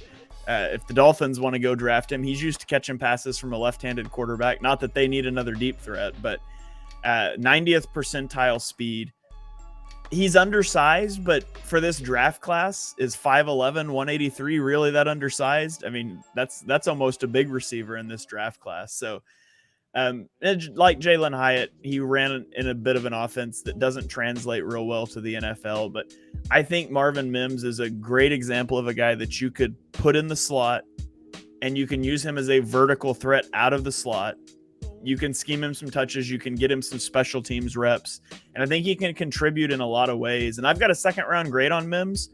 if the Dolphins want to go draft him, he's used to catching passes from a left-handed quarterback. Not that they need another deep threat, but 90th percentile speed. He's undersized, but for this draft class, is 5'11", 183 really that undersized? I mean, that's almost a big receiver in this draft class. So like Jalen Hyatt, he ran in a bit of an offense that doesn't translate real well to the NFL, but I think Marvin Mims is a great example of a guy that you could put in the slot, and you can use him as a vertical threat out of the slot. You can scheme him some touches. You can get him some special teams reps, and I think he can contribute in a lot of ways. And I've got a second-round grade on Mims.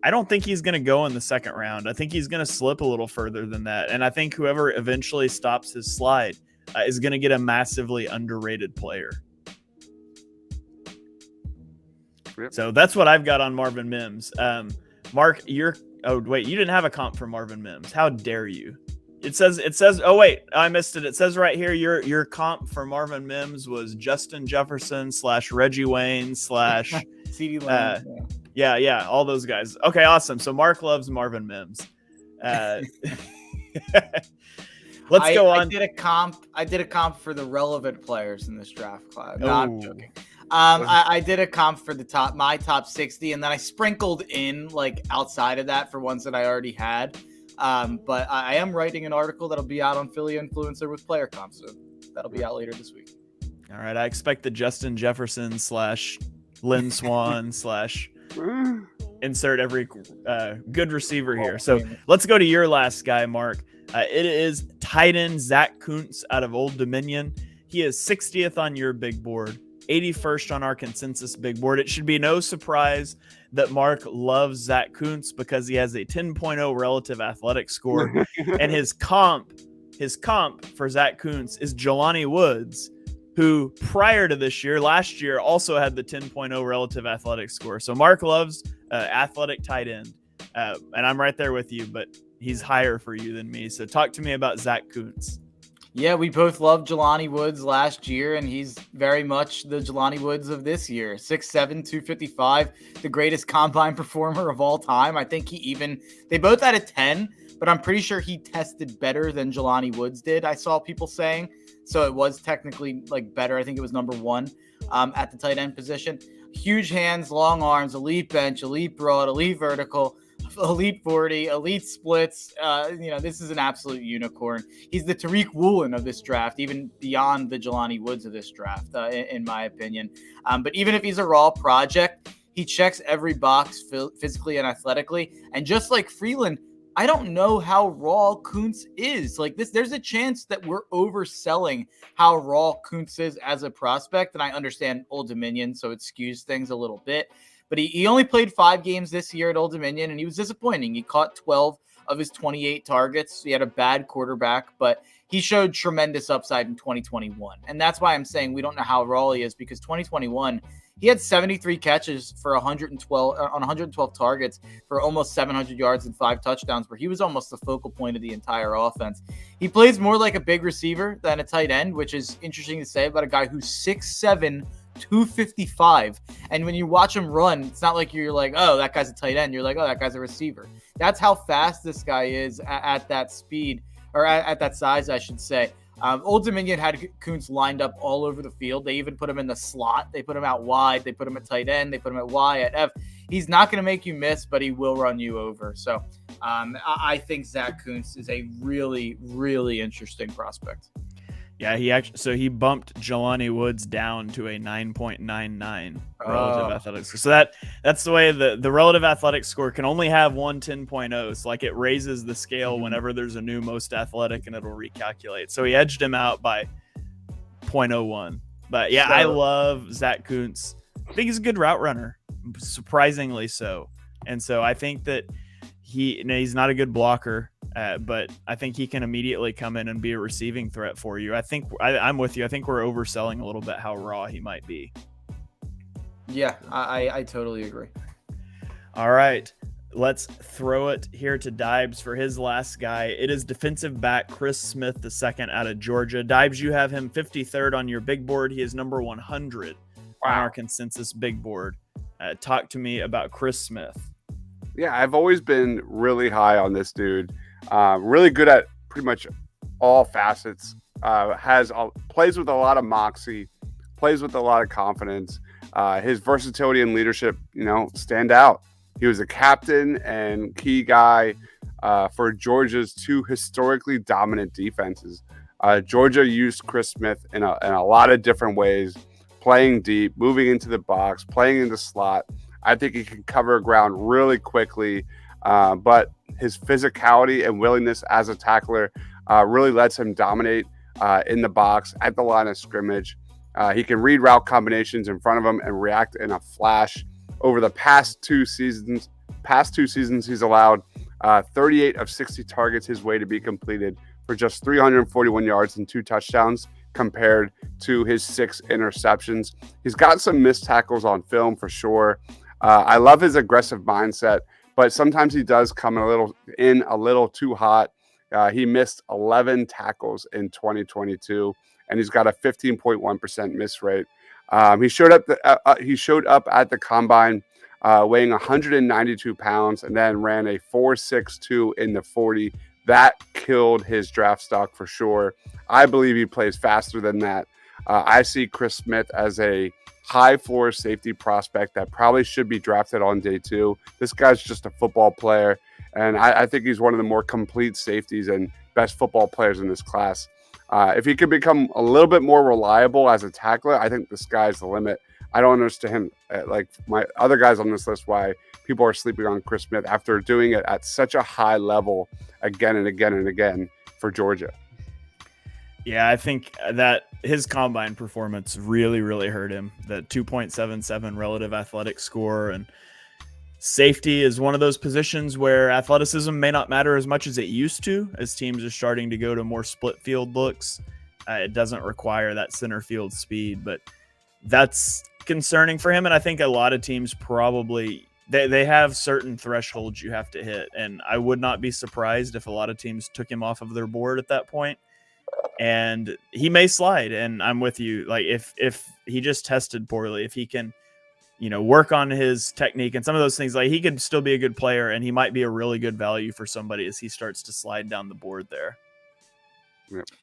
I don't think he's going to go in the second round. I think he's going to slip a little further than that, and I think whoever eventually stops his slide is going to get a massively underrated player. Yep. So that's what I've got on Marvin Mims. Mark, you didn't have a comp for Marvin Mims. How dare you? It says, oh wait, I missed it. It says right here, your comp for Marvin Mims was Justin Jefferson / Reggie Wayne / CD Lamb. Yeah, all those guys. Okay, awesome. So Mark loves Marvin Mims. Let's go on. I did a comp for the relevant players in this draft class. No, I'm joking. I did a comp for my top 60, and then I sprinkled in like outside of that for ones that I already had. But I am writing an article that'll be out on Philly Influencer with player comps, so that'll be out later this week. All right, I expect the Justin Jefferson / Lynn Swan / insert every good receiver here. So let's go to your last guy, Mark. It is tight end Zach Koontz out of Old Dominion. He is 60th on your big board, 81st on our consensus big board. It should be no surprise that Mark loves Zach Koontz because he has a 10.0 relative athletic score. And his comp for Zach Koontz is Jelani Woods, who prior to last year, also had the 10.0 relative athletic score. So Mark loves athletic tight end. And I'm right there with you, but he's higher for you than me. So talk to me about Zach Koontz. Yeah, we both loved Jelani Woods last year, and he's very much the Jelani Woods of this year. 6'7", 255, the greatest combine performer of all time. I think they both had a 10, but I'm pretty sure he tested better than Jelani Woods did, I saw people saying. So it was technically like better. I think it was number 1 at the tight end position. Huge hands, long arms, elite bench, elite broad, elite vertical, elite 40, elite splits. This is an absolute unicorn. He's the Tariq Woolen of this draft, even beyond the Jelani Woods of this draft, in my opinion. But even if he's a raw project, he checks every box physically and athletically. And just like Freeland, I don't know how raw Koontz is. Like this, there's a chance that we're overselling how raw Koontz is as a prospect. And I understand Old Dominion, so it skews things a little bit. But he only played 5 games this year at Old Dominion, and he was disappointing. He caught 12 of his 28 targets. He had a bad quarterback, but he showed tremendous upside in 2021. And that's why I'm saying we don't know how raw he is, because 2021, he had 73 catches for 112 targets for almost 700 yards and 5 touchdowns, where he was almost the focal point of the entire offense. He plays more like a big receiver than a tight end, which is interesting to say about a guy who's 6'7", 255. And when you watch him run, it's not like you're like, oh, that guy's a tight end. You're like, oh, that guy's a receiver. That's how fast this guy is at that speed, or at that size, I should say. Old Dominion had Koontz lined up all over the field. They even put him in the slot. They put him out wide. They put him at tight end. They put him at Y, at F. He's not going to make you miss, but he will run you over. So I think Zach Koontz is a really, really interesting prospect. Yeah, he bumped Jelani Woods down to a 9.99 relative athletic score. So that's the way the relative athletic score can only have one 10.0. So like it raises the scale whenever there's a new most athletic, and it'll recalculate. So he edged him out by 0.01. But yeah, I love Zach Koontz. I think he's a good route runner, surprisingly so. And so I think that he's not a good blocker. But I think he can immediately come in and be a receiving threat for you. I'm with you. I think we're overselling a little bit how raw he might be. Yeah, I totally agree. All right, let's throw it here to Dibes for his last guy. It is defensive back Chris Smith, the second out of Georgia. Dibes, you have him 53rd on your big board. He is number 100 on our consensus big board. Talk to me about Chris Smith. Yeah, I've always been really high on this dude. Really good at pretty much all facets. Plays with a lot of moxie, plays with a lot of confidence. His versatility and leadership, stand out. He was a captain and key guy for Georgia's two historically dominant defenses. Georgia used Chris Smith in a lot of different ways, playing deep, moving into the box, playing in the slot. I think he can cover ground really quickly, but his physicality and willingness as a tackler really lets him dominate in the box at the line of scrimmage. He can read route combinations in front of him and react in a flash. Over the past two seasons, he's allowed 38 of 60 targets his way to be completed for just 341 yards and 2 touchdowns compared to his 6 interceptions. He's got some missed tackles on film for sure. I love his aggressive mindset, but sometimes he does come in a little too hot. He missed 11 tackles in 2022, and he's got a 15.1% miss rate. He showed up at the combine weighing 192 pounds and then ran a 4.62 in the 40. That killed his draft stock for sure. I believe he plays faster than that. I see Chris Smith as a high floor safety prospect that probably should be drafted on day 2. This guy's just a football player, and I think he's one of the more complete safeties and best football players in this class. If he could become a little bit more reliable as a tackler, I think the sky's the limit. I don't understand, like my other guys on this list, why people are sleeping on Chris Smith after doing it at such a high level again and again and again for Georgia. Yeah, I think that his combine performance really, really hurt him. That 2.77 relative athletic score, and safety is one of those positions where athleticism may not matter as much as it used to, as teams are starting to go to more split field looks. It doesn't require that center field speed, but that's concerning for him. And I think a lot of teams probably they have certain thresholds you have to hit, and I would not be surprised if a lot of teams took him off of their board at that point. And he may slide, and I'm with you. Like if he just tested poorly, if he can, work on his technique and some of those things, like he could still be a good player, and he might be a really good value for somebody as he starts to slide down the board there.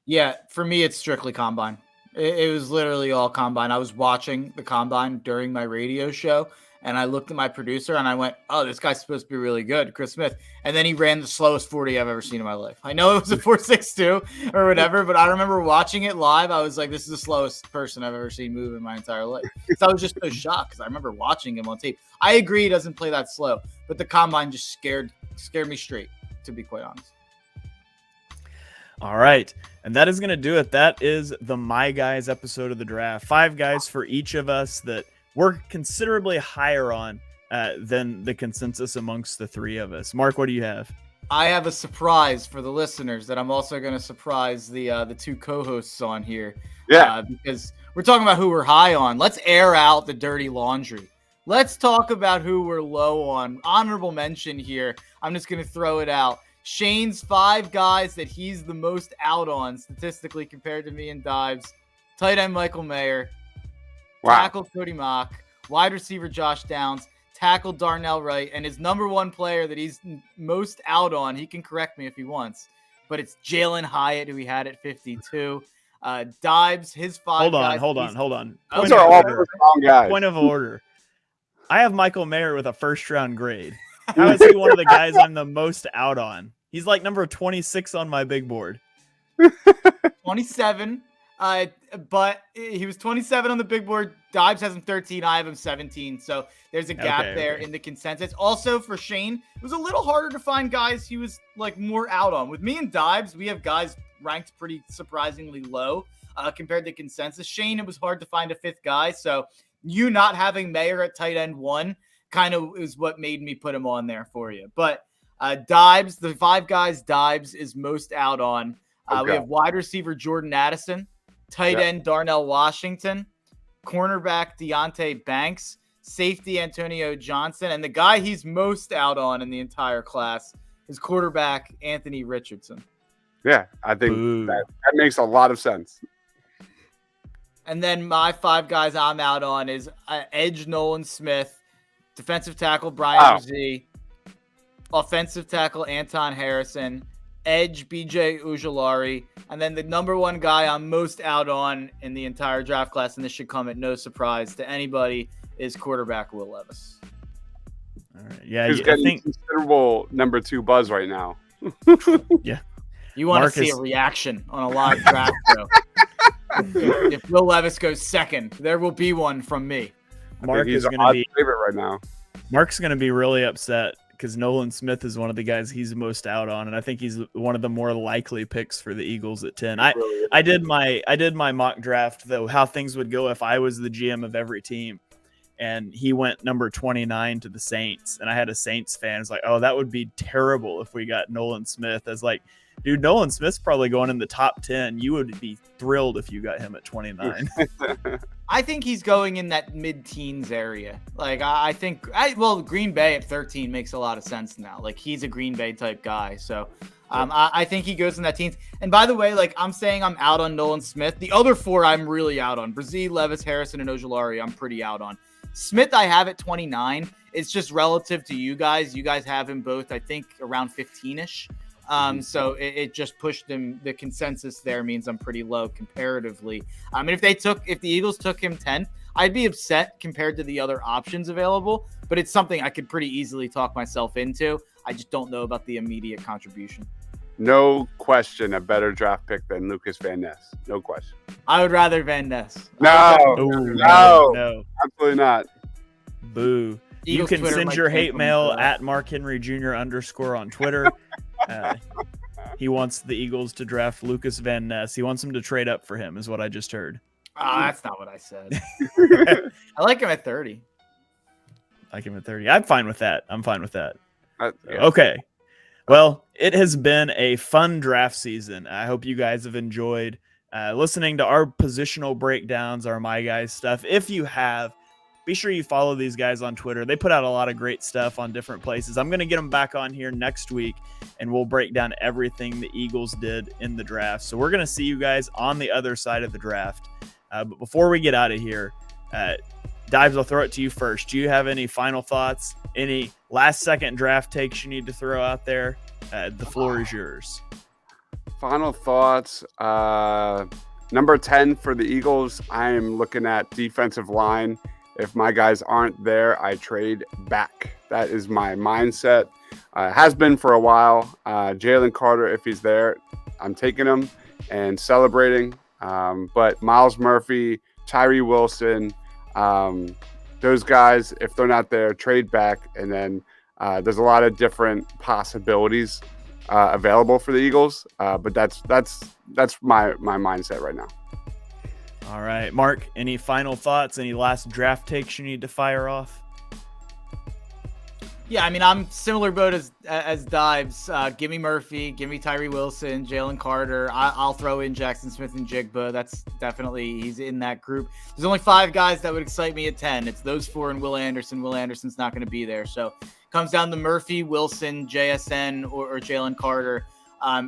Yeah, for me, it's strictly combine. It was literally all combine. I was watching the combine during my radio show, and I looked at my producer and I went, oh, this guy's supposed to be really good, Chris Smith. And then he ran the slowest 40 I've ever seen in my life. I know it was a 4.62 or whatever, but I remember watching it live. I was like, this is the slowest person I've ever seen move in my entire life. So I was just so shocked because I remember watching him on tape. I agree he doesn't play that slow, but the combine just scared me straight, to be quite honest. All right. And that is going to do it. That is the My Guys episode of the draft. 5 guys for each of us that we're considerably higher on than the consensus amongst the 3 of us. Mark, what do you have? I have a surprise for the listeners that I'm also going to surprise the two co-hosts on here. Yeah. Because we're talking about who we're high on. Let's air out the dirty laundry. Let's talk about who we're low on. Honorable mention here. I'm just going to throw it out. Shane's 5 guys that he's the most out on statistically compared to me and Dives. Tight end Michael Mayer. Wow. Tackle Cody Mock. Wide receiver Josh Downs. Tackle Darnell Wright. And his number 1 player that he's most out on, he can correct me if he wants, but it's Jalen Hyatt, who he had at 52. Dives, his 5 guys. Hold on. Those are all strong guys. Point of order. I have Michael Mayer with a first-round grade. How is he one of the guys I'm the most out on? He's like number 26 on my big board. 27. But he was 27 on the big board. Dives has him 13. I have him 17. So there's a gap there in the consensus. Also for Shane, it was a little harder to find guys he was like more out on. With me and Dives, we have guys ranked pretty surprisingly low compared to consensus. Shane, it was hard to find a 5th guy. So you not having Mayer at tight end 1 kind of is what made me put him on there for you. But Dives, the 5 guys Dives is most out on. We have wide receiver Jordan Addison, tight end Darnell Washington, cornerback Deontay Banks, safety Antonio Johnson, and the guy he's most out on in the entire class is quarterback Anthony Richardson. Yeah, I think that makes a lot of sense. And then my 5 guys I'm out on is edge Nolan Smith, defensive tackle Brian Brzee, offensive tackle Anton Harrison, edge BJ Ujulari, and then the number 1 guy I'm most out on in the entire draft class, and this should come at no surprise to anybody, is quarterback Will Levis. All right. Yeah, he's getting considerable number 2 buzz right now. Yeah. You want to see a reaction on a live draft show. If Will Levis goes second, there will be one from me. Mark is going to be favorite right now. Mark's going to be really upset because Nolan Smith is one of the guys he's most out on, and I think he's one of the more likely picks for the Eagles at 10. I did my mock draft though, how things would go if I was the GM of every team, and he went number 29 to the Saints, and I had a Saints fan who's like, "Oh, that would be terrible if we got Nolan Smith." I was like, dude, Nolan Smith's probably going in the top 10. You would be thrilled if you got him at 29. I think he's going in that mid-teens area. Like, I think Green Bay at 13 makes a lot of sense now. Like, he's a Green Bay type guy. So I think he goes in that teens. And by the way, like, I'm saying I'm out on Nolan Smith. The other 4 I'm really out on. Brzee, Levis, Harrison, and Ojulari I'm pretty out on. Smith I have at 29. It's just relative to you guys. You guys have him both, I think, around 15-ish. So it just pushed him. The consensus there means I'm pretty low comparatively. And if the Eagles took him 10th, I'd be upset compared to the other options available, but it's something I could pretty easily talk myself into. I just don't know about the immediate contribution. No question, a better draft pick than Lucas Van Ness. No question. I would rather Van Ness. No, absolutely not. Boo. Eagles you can Twitter send your hate mail at Mark Henry Jr. _ on Twitter. He wants the Eagles to draft Lucas Van Ness. He wants them to trade up for him, is what I just heard. That's not what I said. I like him at 30. Like him at 30. I'm fine with that. Yeah. Okay. Well, it has been a fun draft season. I hope you guys have enjoyed listening to our positional breakdowns, our My Guys stuff. If you have, be sure you follow these guys on Twitter. They put out a lot of great stuff on different places. I'm going to get them back on here next week, and we'll break down everything the Eagles did in the draft. So we're going to see you guys on the other side of the draft. But before we get out of here, Dives, I'll throw it to you first. Do you have any final thoughts? Any last-second draft takes you need to throw out there? The floor is yours. Final thoughts. Number 10 for the Eagles, I'm looking at defensive line. If my guys aren't there, I trade back. That is my mindset. Has been for a while. Jalen Carter, if he's there, I'm taking him and celebrating. But Miles Murphy, Tyree Wilson, those guys, if they're not there, trade back. And then there's a lot of different possibilities available for the Eagles. But that's my mindset right now. All right, Mark, any final thoughts? Any last draft takes you need to fire off? Yeah, I mean, I'm similar boat as Dives. Give me Murphy, give me Tyree Wilson, Jalen Carter. I'll throw in Jackson Smith and Jigba. That's definitely, he's in that group. There's only 5 guys that would excite me at 10. It's those 4 and Will Anderson. Will Anderson's not going to be there. So it comes down to Murphy, Wilson, JSN, or Jalen Carter.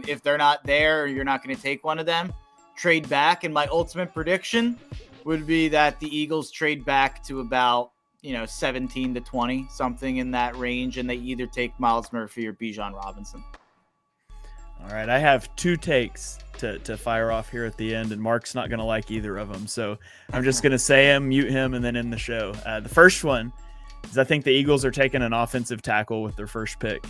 If they're not there, or you're not going to take one of them, trade back. And my ultimate prediction would be that the Eagles trade back to about 17 to 20, something in that range, and they either take Myles Murphy or Bijan Robinson. All right, I have 2 takes to fire off here at the end, and Mark's not going to like either of them, so I'm just going to say him, mute him, and then end the show. The first one is I think the Eagles are taking an offensive tackle with their first pick.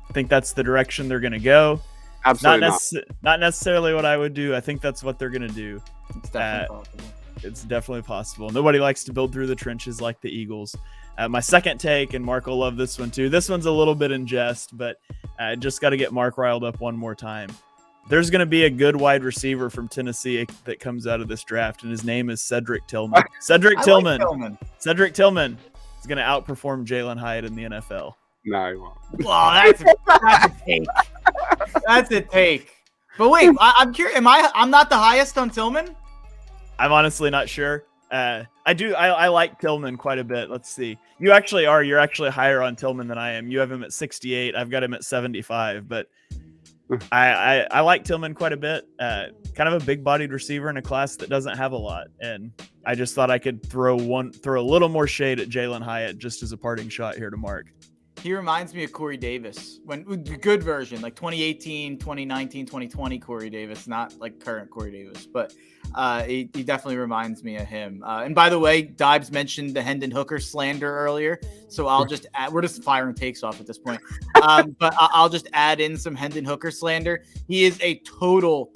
I think that's the direction they're going to go. Absolutely not necessarily what I would do. I think that's what they're going to do. It's definitely possible. It's definitely possible. Nobody likes to build through the trenches like the Eagles. My second take, and Mark will love this one too. This one's a little bit in jest, but I just got to get Mark riled up one more time. There's going to be a good wide receiver from Tennessee that comes out of this draft, and his name is Cedric Tillman. Cedric Tillman is going to outperform Jalen Hyatt in the NFL. No, he won't. Well, that's a take. That's a take. But wait, I'm curious. I'm not the highest on Tillman? I'm honestly not sure. I like Tillman quite a bit. Let's see. You actually are. You're actually higher on Tillman than I am. You have him at 68. I've got him at 75. But I like Tillman quite a bit. Kind of a big-bodied receiver in a class that doesn't have a lot. And I just thought I could throw a little more shade at Jalen Hyatt just as a parting shot here to Mark. He reminds me of Corey Davis, the good version, like 2018, 2019, 2020 Corey Davis, not like current Corey Davis, but he definitely reminds me of him. And by the way, Dibes mentioned the Hendon Hooker slander earlier, so I'll just add, we're just firing takes off at this point, but I'll just add in some Hendon Hooker slander. He is a total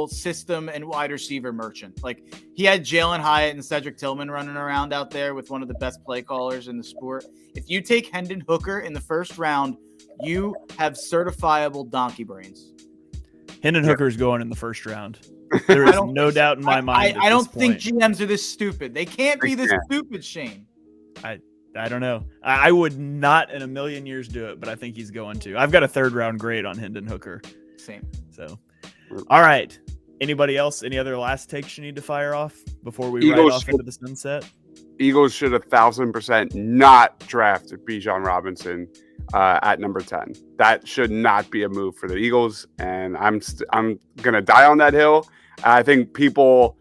system and wide receiver merchant. Like, he had Jalen Hyatt and Cedric Tillman running around out there with one of the best play callers in the sport. If you take Hendon Hooker in the first round, you have certifiable donkey brains. Hendon Hooker's going in the first round. There is no doubt in my mind. I don't think GMs are this stupid. They can't be this stupid, Shane. I don't know. I would not in a million years do it, but I think he's going to. I've got a 3rd round grade on Hendon Hooker. Same. So, all right. Anybody else? Any other last takes you need to fire off before we ride off into the sunset? Eagles should 1,000% not draft Bijan Robinson at number 10. That should not be a move for the Eagles, and I'm gonna die on that hill. I think people,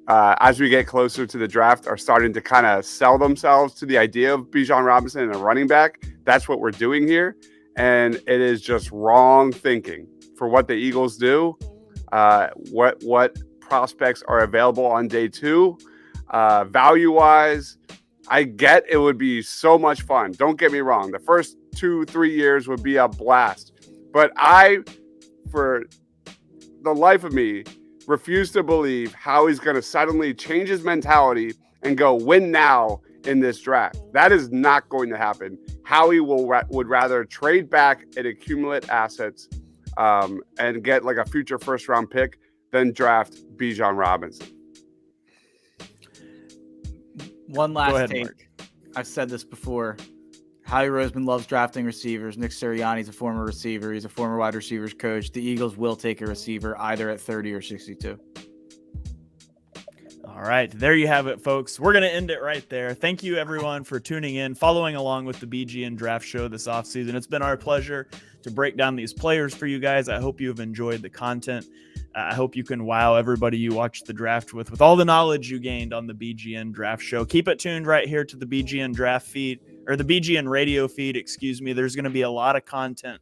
as we get closer to the draft, are starting to kind of sell themselves to the idea of Bijan Robinson and a running back. That's what we're doing here, and it is just wrong thinking for what the Eagles do. What prospects are available on day 2. Value-wise, I get it would be so much fun. Don't get me wrong. The first 2-3 years would be a blast. But I, for the life of me, refuse to believe how he's going to suddenly change his mentality and go win now in this draft. That is not going to happen. Howie would rather trade back and accumulate assets and get like a future first-round pick than draft Bijan Robinson. One last take. Mark. I've said this before. Howie Roseman loves drafting receivers. Nick Sirianni's a former receiver. He's a former wide receivers coach. The Eagles will take a receiver either at 30 or 62. All right. There you have it, folks. We're going to end it right there. Thank you, everyone, for tuning in, following along with the BGN Draft Show this offseason. It's been our pleasure to break down these players for you guys. I hope you have enjoyed the content. I hope you can wow everybody you watched the draft with all the knowledge you gained on the BGN Draft Show. Keep it tuned right here to the BGN Draft feed, or the BGN radio feed, excuse me. There's going to be a lot of content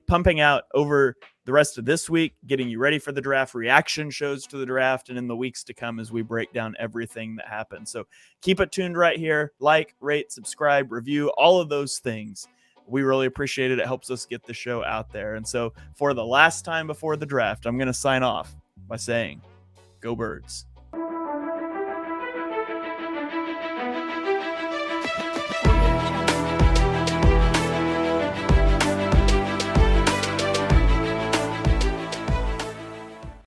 pumping out over the rest of this week, getting you ready for the draft, reaction shows to the draft, and in the weeks to come as we break down everything that happens. So keep it tuned right here. Like, rate, subscribe, review, all of those things. We really appreciate it. It helps us get the show out there. And so for the last time before the draft, I'm going to sign off by saying, go Birds.